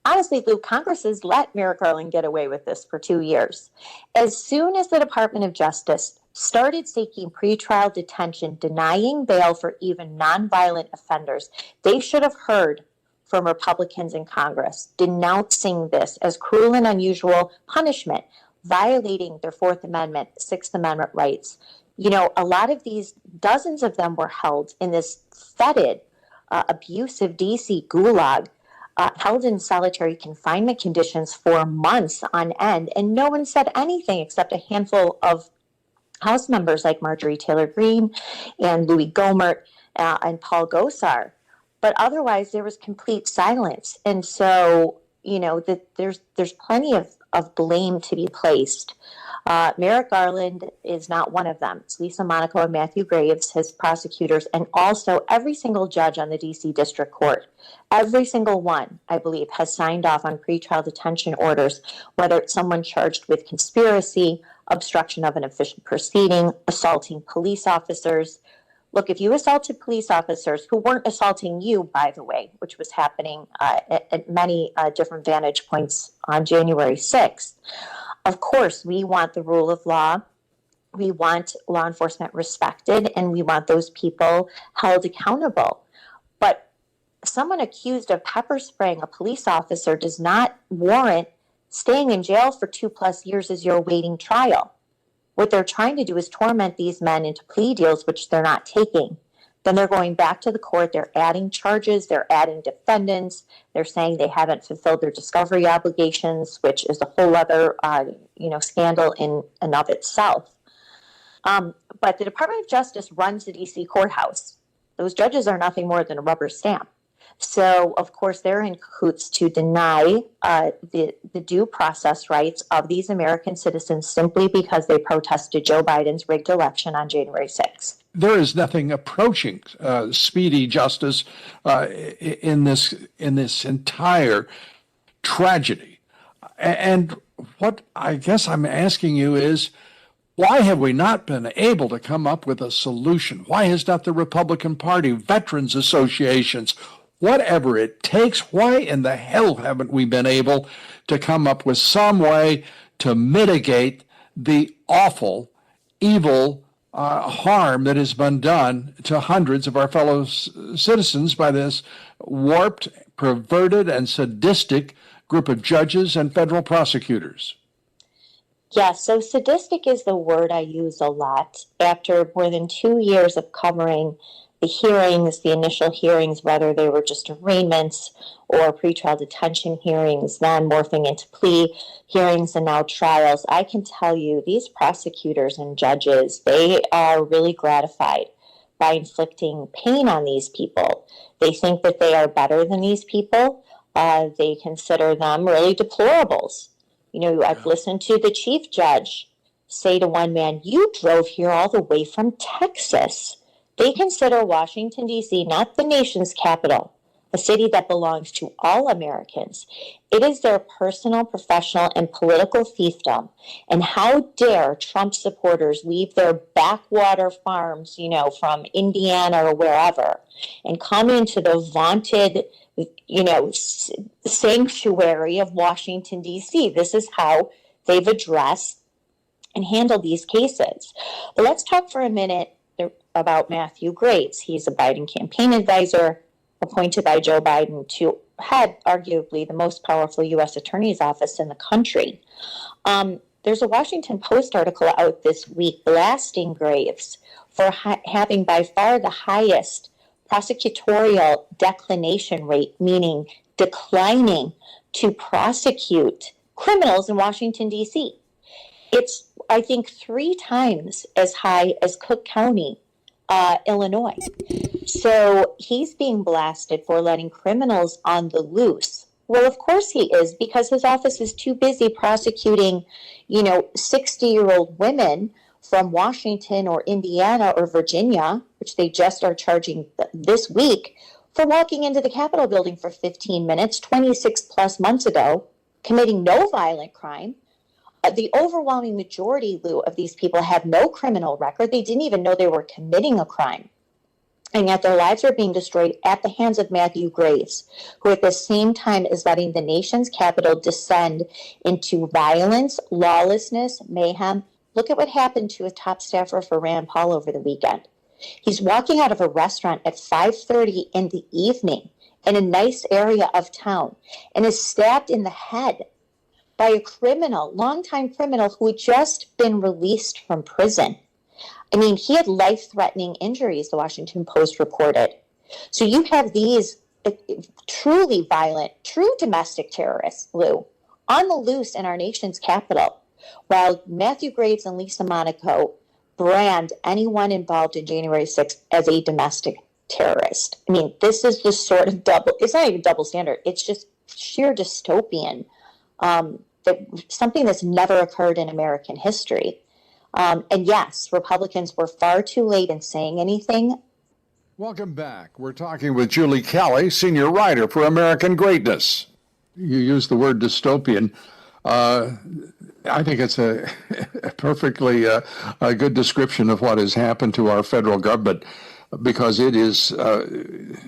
honestly, Lou, Congress has let Merrick Garland get away with this for 2 years. As soon as the Department of Justice started seeking pretrial detention, denying bail for even nonviolent offenders, they should have heard from Republicans in Congress denouncing this as cruel and unusual punishment, violating their Fourth Amendment, Sixth Amendment rights. A lot of these, dozens of them were held in this fetid, abusive DC gulag, held in solitary confinement conditions for months on end, and no one said anything except a handful of House members like Marjorie Taylor Greene and Louis Gohmert and Paul Gosar. But otherwise, there was complete silence. And so, there's plenty of blame to be placed. Merrick Garland is not one of them. It's Lisa Monaco and Matthew Graves, his prosecutors, and also every single judge on the D.C. District Court. Every single one, I believe, has signed off on pretrial detention orders, whether it's someone charged with conspiracy, obstruction of an official proceeding, assaulting police officers, look, if you assaulted police officers who weren't assaulting you, by the way, which was happening at many different vantage points on January 6th, of course, we want the rule of law. We want law enforcement respected, and we want those people held accountable. But someone accused of pepper spraying a police officer does not warrant staying in jail for 2+ years as you're awaiting trial. What they're trying to do is torment these men into plea deals, which they're not taking. Then they're going back to the court. They're adding charges. They're adding defendants. They're saying they haven't fulfilled their discovery obligations, which is a whole other, scandal in and of itself. But the Department of Justice runs the D.C. courthouse. Those judges are nothing more than a rubber stamp. So, of course, they're in cahoots to deny the due process rights of these American citizens simply because they protested Joe Biden's rigged election on January 6th. There is nothing approaching speedy justice in this entire tragedy. And what I guess I'm asking you is, why have we not been able to come up with a solution? Why has not the Republican Party, veterans associations, whatever it takes, why in the hell haven't we been able to come up with some way to mitigate the awful, evil harm that has been done to hundreds of our fellow citizens by this warped, perverted, and sadistic group of judges and federal prosecutors? Yeah, so sadistic is the word I use a lot. After more than 2 years of covering the hearings, the initial hearings, whether they were just arraignments or pretrial detention hearings, then morphing into plea hearings and now trials, I can tell you these prosecutors and judges, they are really gratified by inflicting pain on these people. They think that they are better than these people. They consider them really deplorables. You know, I've listened to the chief judge say to one man, "You drove here all the way from Texas." They consider Washington, D.C. not the nation's capital, a city that belongs to all Americans. It is their personal, professional, and political fiefdom. And how dare Trump supporters leave their backwater farms, from Indiana or wherever, and come into the vaunted sanctuary of Washington, D.C. This is how they've addressed and handled these cases. But let's talk for a minute about Matthew Graves. He's a Biden campaign advisor appointed by Joe Biden to head arguably the most powerful U.S. attorney's office in the country. There's a Washington Post article out this week blasting Graves for having by far the highest prosecutorial declination rate, meaning declining to prosecute criminals in Washington, D.C. It's, I think, 3 times as high as Cook County, Illinois. So he's being blasted for letting criminals on the loose. Well, of course he is, because his office is too busy prosecuting, 60-year-old women from Washington or Indiana or Virginia, which they just are charging this week, for walking into the Capitol building for 15 minutes, 26 plus months ago, committing no violent crime. The overwhelming majority, Lou, of these people have no criminal record. They didn't even know they were committing a crime. And yet their lives are being destroyed at the hands of Matthew Graves, who at the same time is letting the nation's capital descend into violence, lawlessness, mayhem. Look at what happened to a top staffer for Rand Paul over the weekend. He's walking out of a restaurant at 5:30 in the evening in a nice area of town and is stabbed in the head by a criminal, longtime criminal who had just been released from prison. I mean, he had life-threatening injuries, the Washington Post reported. So you have these truly violent, true domestic terrorists, Lou, on the loose in our nation's capital, while Matthew Graves and Lisa Monaco brand anyone involved in January 6th as a domestic terrorist. I mean, this is the sort of it's not even double standard, it's just sheer dystopian, something that's never occurred in American history. And yes, Republicans were far too late in saying anything. Welcome back. We're talking with Julie Kelly, senior writer for American Greatness. You used the word dystopian. I think it's a perfectly a good description of what has happened to our federal government. because it is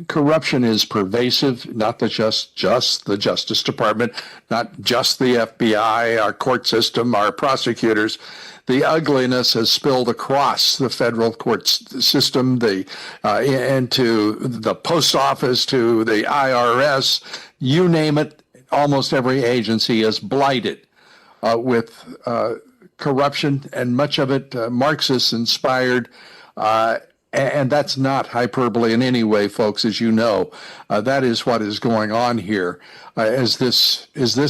corruption is pervasive, not just the Justice Department, not just the FBI, our court system, our prosecutors. The ugliness has spilled across the federal court system, into the post office, to the IRS, you name it. Almost every agency is blighted with corruption, and much of it Marxist-inspired. And that's not hyperbole in any way, folks, as you know. That is what is going on here as this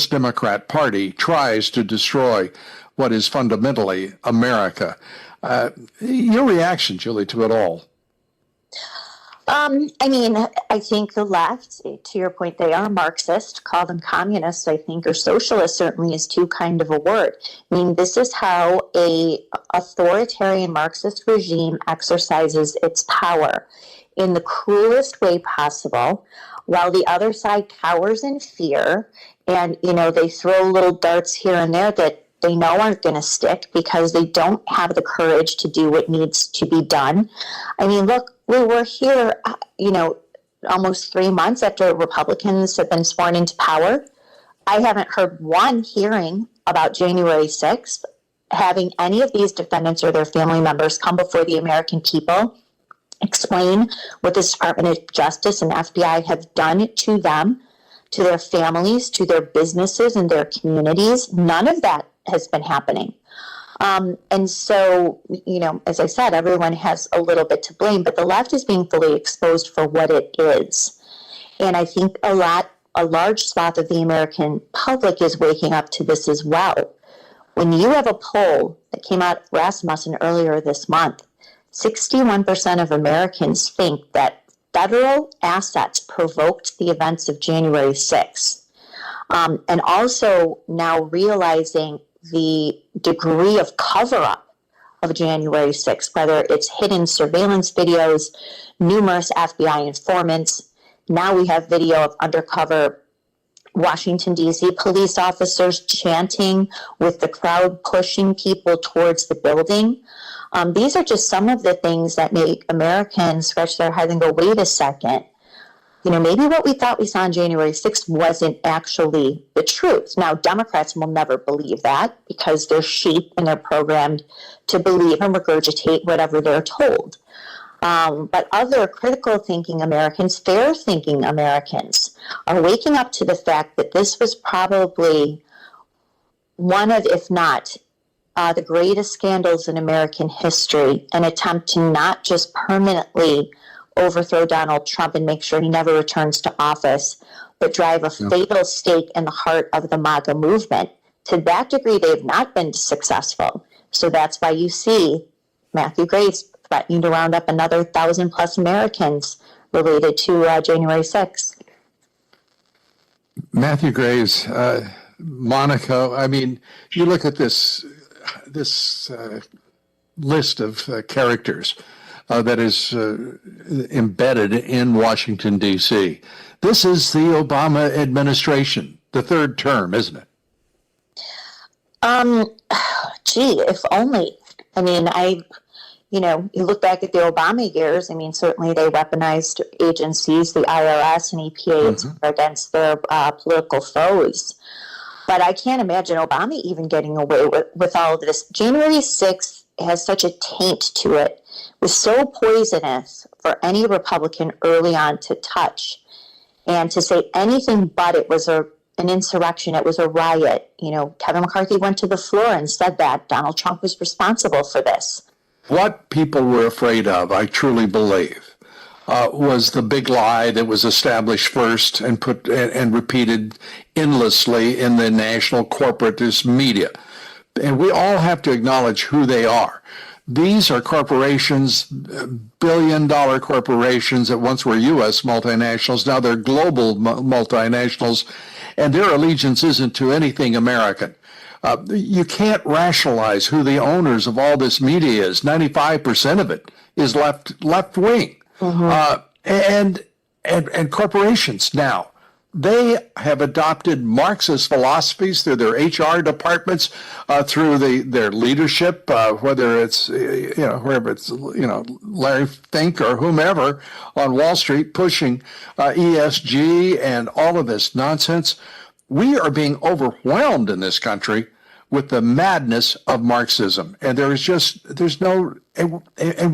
Democrat Party tries to destroy what is fundamentally America. Your reaction, Julie, to it all? I think the left, to your point, they are Marxist. Call them communists, I think, or socialist certainly is too kind of a word. I mean, this is how a authoritarian Marxist regime exercises its power in the cruelest way possible, while the other side cowers in fear, and, they throw little darts here and there that they know aren't going to stick because they don't have the courage to do what needs to be done. I mean, look, we were here, almost 3 months after Republicans have been sworn into power. I haven't heard one hearing about January 6th, having any of these defendants or their family members come before the American people, explain what the Department of Justice and FBI have done to them, to their families, to their businesses and their communities. None of that has been happening. And so, as I said, everyone has a little bit to blame, but the left is being fully exposed for what it is. And I think a large swath of the American public is waking up to this as well. When you have a poll that came out of Rasmussen earlier this month, 61% of Americans think that federal assets provoked the events of January 6th. And also now realizing the degree of cover-up of January 6th, whether it's hidden surveillance videos, numerous FBI informants. Now we have video of undercover Washington, D.C. police officers chanting with the crowd pushing people towards the building. These are just some of the things that make Americans scratch their head and go, wait a second. Maybe what we thought we saw on January 6th wasn't actually the truth. Now, Democrats will never believe that because they're sheep and they're programmed to believe and regurgitate whatever they're told. But other critical thinking Americans, fair thinking Americans, are waking up to the fact that this was probably one of, if not, the greatest scandals in American history, an attempt to not just permanently overthrow Donald Trump and make sure he never returns to office, but drive a fatal stake in the heart of the MAGA movement. To that degree, they've not been successful. So that's why you see Matthew Graves threatening to round up another 1,000+ Americans related to January 6th. Matthew Graves, Monaco, I mean, you look at this list of characters that is embedded in Washington, D.C. This is the Obama administration, the third term, isn't it? If only. I mean, you look back at the Obama years, I mean, certainly they weaponized agencies, the IRS and EPA, against their political foes. But I can't imagine Obama even getting away with all of this. January 6th has such a taint to it. It was so poisonous for any Republican early on to touch and to say anything but it was an insurrection, it was a riot. Kevin McCarthy went to the floor and said that Donald Trump was responsible for this. What people were afraid of, I truly believe, was the big lie that was established first and put and repeated endlessly in the national corporatist media. And we all have to acknowledge who they are. These are corporations, billion-dollar corporations that once were U.S. multinationals. Now they're global multinationals, and their allegiance isn't to anything American. You can't rationalize who the owners of all this media is. 95% of it is left wing, and corporations now they have adopted Marxist philosophies through their HR departments, through their leadership, whether it's wherever it's Larry Fink or whomever on Wall Street pushing ESG and all of this nonsense. We are being overwhelmed in this country with the madness of Marxism, and and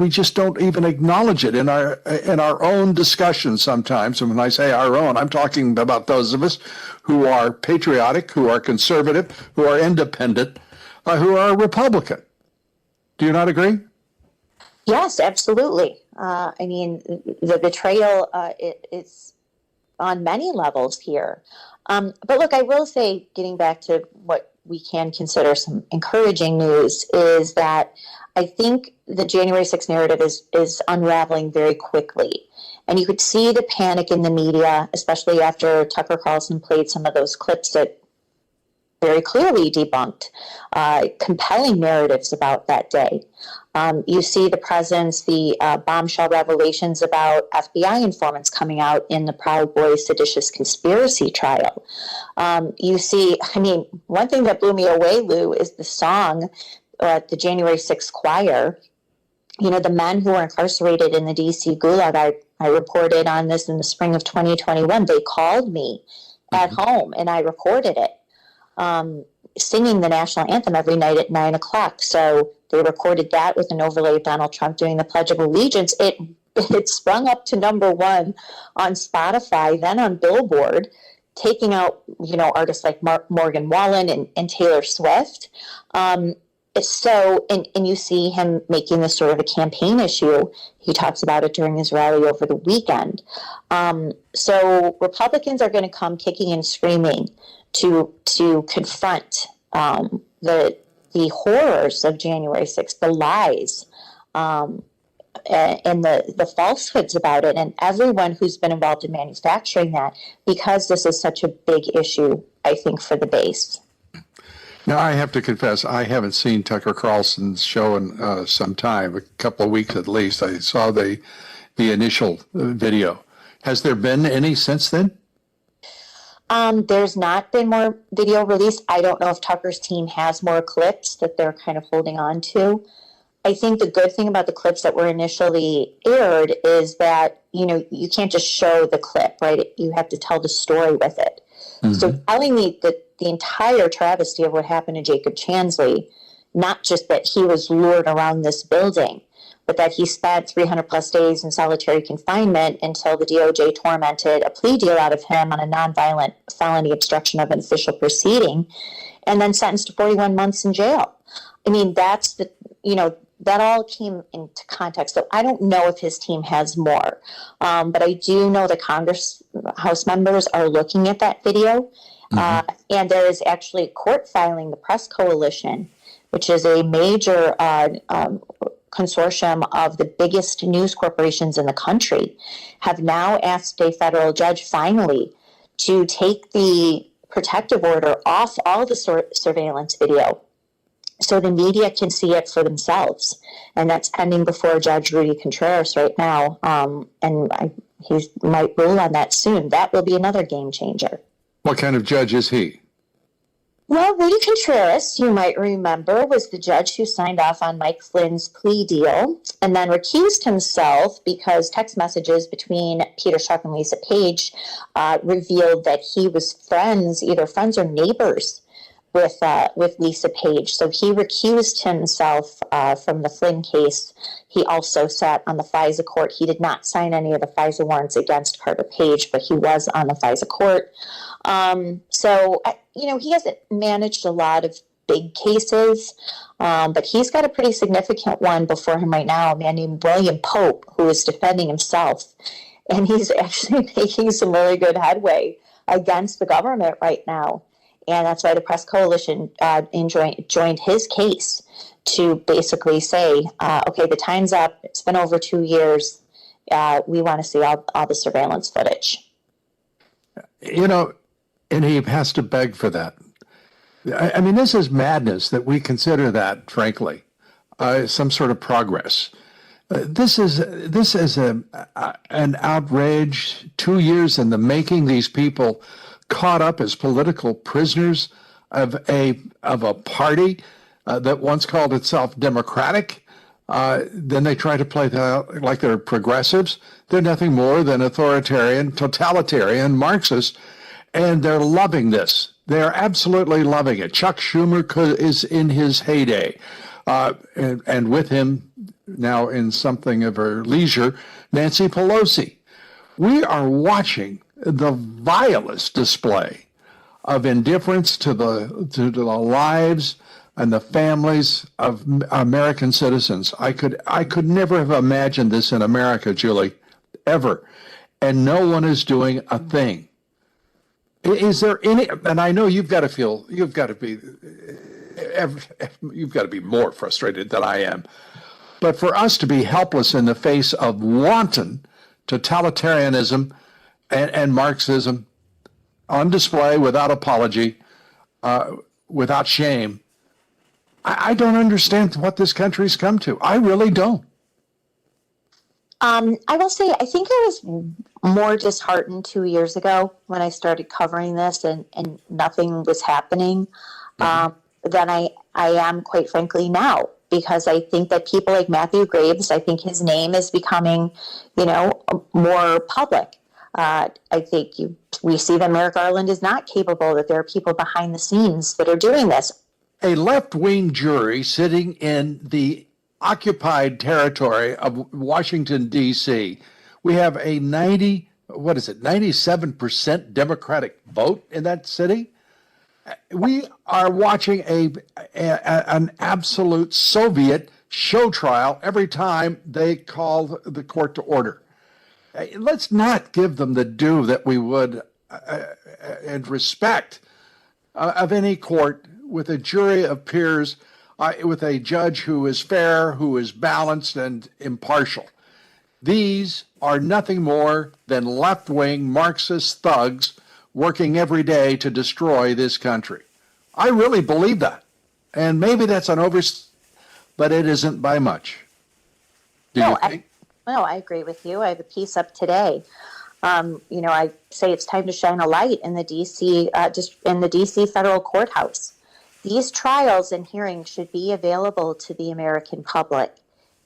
we just don't even acknowledge it in our own discussions sometimes. And when I say our own, I'm talking about those of us who are patriotic, who are conservative, who are independent, who are Republican. Do you not agree? Yes, absolutely. The betrayal it's on many levels here. But look, I will say, getting back to what we can consider some encouraging news, is that I think the January 6th narrative is unraveling very quickly. And you could see the panic in the media, especially after Tucker Carlson played some of those clips that very clearly debunked compelling narratives about that day. You see the presence, the bombshell revelations about FBI informants coming out in the Proud Boys seditious conspiracy trial. You see, one thing that blew me away, Lou, is the song at the January 6th choir. The men who were incarcerated in the D.C. Gulag, I reported on this in the spring of 2021. They called me at home, and I recorded it. Singing the national anthem every night at 9 o'clock. So they recorded that with an overlay of Donald Trump doing the Pledge of Allegiance. It sprung up to number 1 on Spotify, then on Billboard, taking out, artists like Morgan Wallen and Taylor Swift. And you see him making this sort of a campaign issue. He talks about it during his rally over the weekend. So Republicans are going to come kicking and screaming to confront the horrors of January 6th, the lies, and the falsehoods about it, and everyone who's been involved in manufacturing that, because this is such a big issue, I think, for the base. Now, I have to confess, I haven't seen Tucker Carlson's show in some time, a couple of weeks at least. I saw the initial video. Has there been any since then? There's not been more video released. I don't know if Tucker's team has more clips that they're kind of holding on to. I think the good thing about the clips that were initially aired is that, you can't just show the clip, right? You have to tell the story with it. Mm-hmm. So telling the entire travesty of what happened to Jacob Chansley, not just that he was lured around this building, but that he spent 300 plus days in solitary confinement until the DOJ tormented a plea deal out of him on a nonviolent felony obstruction of an official proceeding, and then sentenced to 41 months in jail. That's that all came into context. So I don't know if his team has more, but I do know the House members are looking at that video. Mm-hmm. And there is actually a court filing, the Press Coalition, which is a major consortium of the biggest news corporations in the country, have now asked a federal judge finally to take the protective order off all the surveillance video so the media can see it for themselves. And that's pending before Judge Rudy Contreras right now. He might rule on that soon. That will be another game changer. What kind of judge is he? Well, Rudy Contreras, you might remember, was the judge who signed off on Mike Flynn's plea deal and then recused himself because text messages between Peter Strzok and Lisa Page revealed that he was either friends or neighbors with Lisa Page. So he recused himself from the Flynn case. He also sat on the FISA court. He did not sign any of the FISA warrants against Carter Page, but he was on the FISA court. He hasn't managed a lot of big cases, but he's got a pretty significant one before him right now, a man named William Pope, who is defending himself. And he's actually making some really good headway against the government right now. And that's why the Press Coalition joined his case to basically say, okay, the time's up. It's been over 2 years. We want to see all the surveillance footage. And he has to beg for that. I mean, this is madness that we consider that, frankly, some sort of progress. This is an outrage. 2 years in the making. These people caught up as political prisoners of a party that once called itself democratic. Then they try to play that like they're progressives. They're nothing more than authoritarian, totalitarian Marxists, and they're loving this. They're absolutely loving it. Chuck Schumer is in his heyday, and with him now in something of her leisure, Nancy Pelosi. We are watching the vilest display of indifference to the lives and the families of American citizens. I could never have imagined this in America, Julie, ever. And no one is doing a thing. Is there any, and I know you've got to be more frustrated than I am. But for us to be helpless in the face of wanton totalitarianism and Marxism on display without apology, without shame, I don't understand what this country's come to. I really don't. I will say, I think I was more disheartened 2 years ago when I started covering this and nothing was happening than I am, quite frankly, now. Because I think that people like Matthew Graves, I think his name is becoming, more public. I think we see that Merrick Garland is not capable, that there are people behind the scenes that are doing this. A left-wing jury sitting in the occupied territory of Washington, D.C. We have a 97% Democratic vote in that city. We are watching an absolute Soviet show trial every time they call the court to order. Let's not give them the due that we would and respect of any court with a jury of peers, with a judge who is fair, who is balanced and impartial. These are nothing more than left-wing Marxist thugs working every day to destroy this country. I really believe that. And maybe that's an but it isn't by much. Do you think? I agree with you. I have a piece up today. I say it's time to shine a light in the DC, in the DC federal courthouse. These trials and hearings should be available to the American public.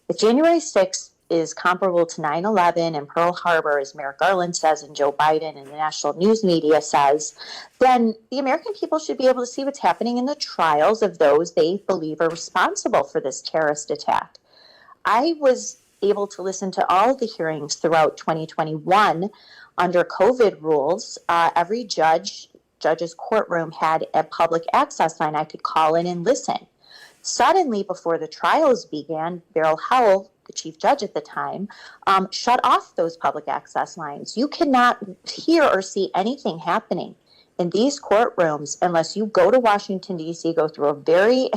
If January 6th is comparable to 9/11 and Pearl Harbor, as Merrick Garland says and Joe Biden and the national news media says, then the American people should be able to see what's happening in the trials of those they believe are responsible for this terrorist attack. I was able to listen to all the hearings throughout 2021 under COVID rules. Every judge's courtroom had a public access line. I could call in and listen. Suddenly, before the trials began, Beryl Howell, the chief judge at the time, shut off those public access lines. You cannot hear or see anything happening in these courtrooms unless you go to Washington, D.C., go through a very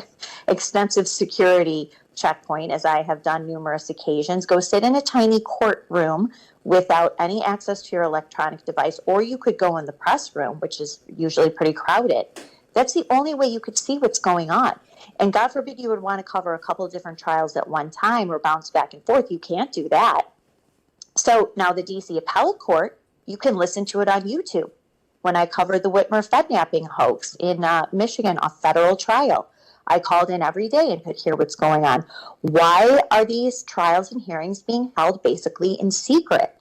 extensive security checkpoint, as I have done numerous occasions, go sit in a tiny courtroom without any access to your electronic device, or you could go in the press room, which is usually pretty crowded. That's the only way you could see what's going on. And God forbid you would want to cover a couple of different trials at one time or bounce back and forth. You can't do that. So now the D.C. Appellate Court, you can listen to it on YouTube. When I covered the Whitmer Fednapping hoax in Michigan, a federal trial, I called in every day and could hear what's going on. Why are these trials and hearings being held basically in secret?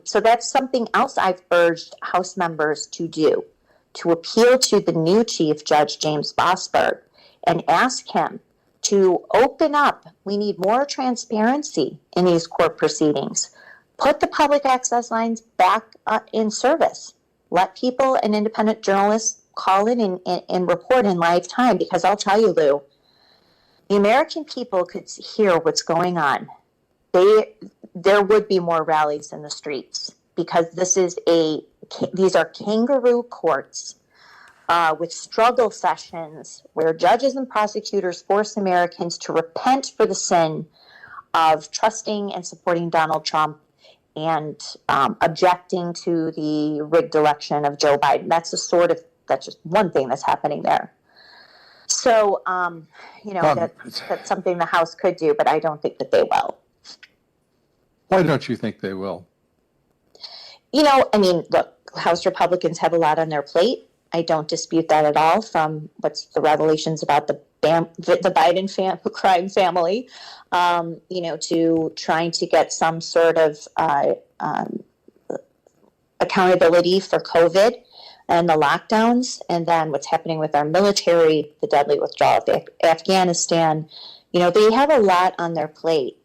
So that's something else I've urged House members to do, to appeal to the new Chief Judge James Bossberg and ask him to open up. We need more transparency in these court proceedings. Put the public access lines back in service. Let people and independent journalists call in and report in live time, because I'll tell you, Lou, the American people could hear what's going on. There would be more rallies in the streets, because these are kangaroo courts with struggle sessions where judges and prosecutors force Americans to repent for the sin of trusting and supporting Donald Trump and objecting to the rigged election of Joe Biden. That's just one thing that's happening there. So, that's something the House could do, but I don't think that they will. Why don't you think they will? I mean, look, House Republicans have a lot on their plate. I don't dispute that at all from what's the revelations about the Biden crime family, to trying to get some sort of accountability for COVID and the lockdowns, and then what's happening with our military, the deadly withdrawal of Afghanistan. They have a lot on their plate.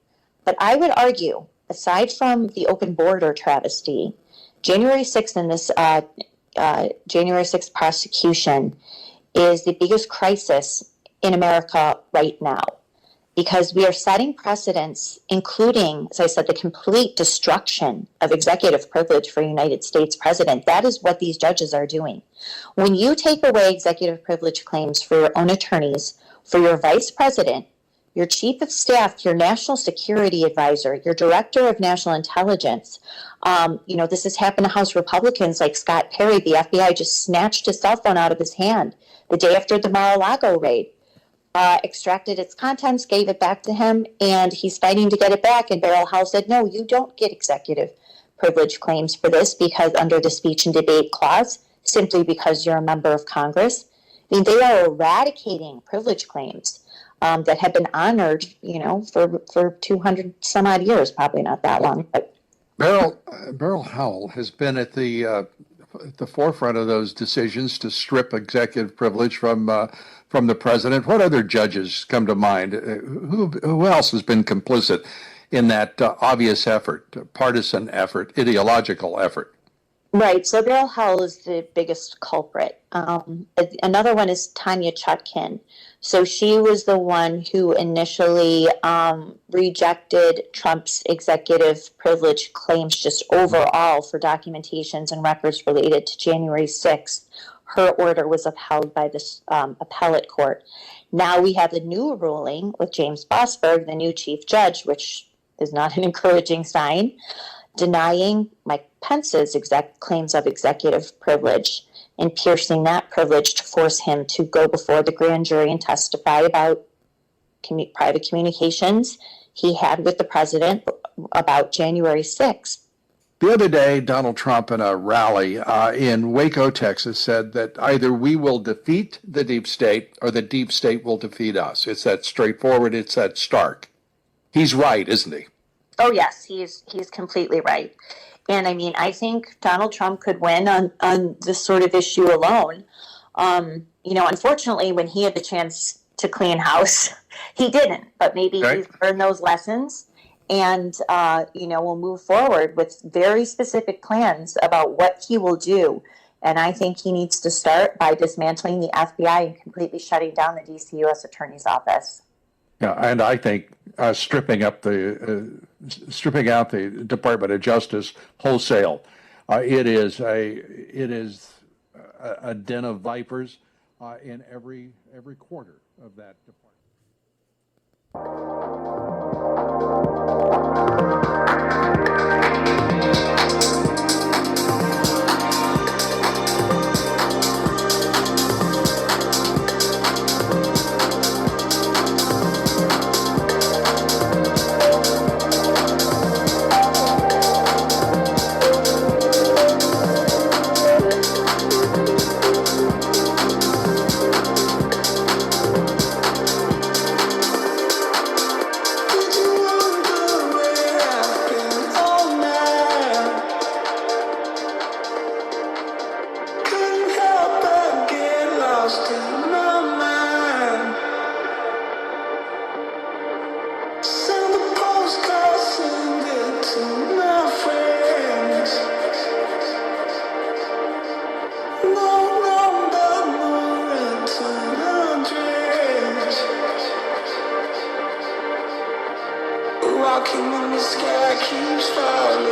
But I would argue, aside from the open border travesty, January 6th and this January 6th prosecution is the biggest crisis in America right now, because we are setting precedents, including, as I said, the complete destruction of executive privilege for a United States president. That is what these judges are doing. When you take away executive privilege claims for your own attorneys, for your vice president, your chief of staff, your national security advisor, your director of national intelligence, this has happened to House Republicans like Scott Perry. The FBI just snatched his cell phone out of his hand the day after the Mar-a-Lago raid. Extracted its contents, gave it back to him, and he's fighting to get it back. And Beryl Howell said, no, you don't get executive privilege claims for this because under the speech and debate clause, simply because you're a member of Congress. I mean, they are eradicating privilege claims that have been honored, for 200 some odd years, probably not that long. But Beryl Howell has been at the forefront of those decisions to strip executive privilege from the president. What other judges come to mind? Who else has been complicit in that obvious effort, partisan effort, ideological effort? Right. So Beryl Howell is the biggest culprit. Another one is Tanya Chutkin. So she was the one who initially rejected Trump's executive privilege claims just overall for documentations and records related to January 6th. Her order was upheld by this appellate court. Now we have the new ruling with James Bossberg, the new chief judge, which is not an encouraging sign, denying Mike Pence's claims of executive privilege and piercing that privilege to force him to go before the grand jury and testify about private communications he had with the president about January 6th. The other day, Donald Trump in a rally in Waco, Texas, said that either we will defeat the deep state or the deep state will defeat us. It's that straightforward. It's that stark. He's right, isn't he? Oh, yes, he's completely right. And I mean, I think Donald Trump could win on this sort of issue alone. Unfortunately, when he had the chance to clean house, he didn't. But maybe he's learned those lessons and, will move forward with very specific plans about what he will do. And I think he needs to start by dismantling the FBI and completely shutting down the D.C. U.S. Attorney's Office. Yeah, and I think stripping out the Department of Justice wholesale. It is a den of vipers in every quarter of that department. Walking in the sky keeps falling.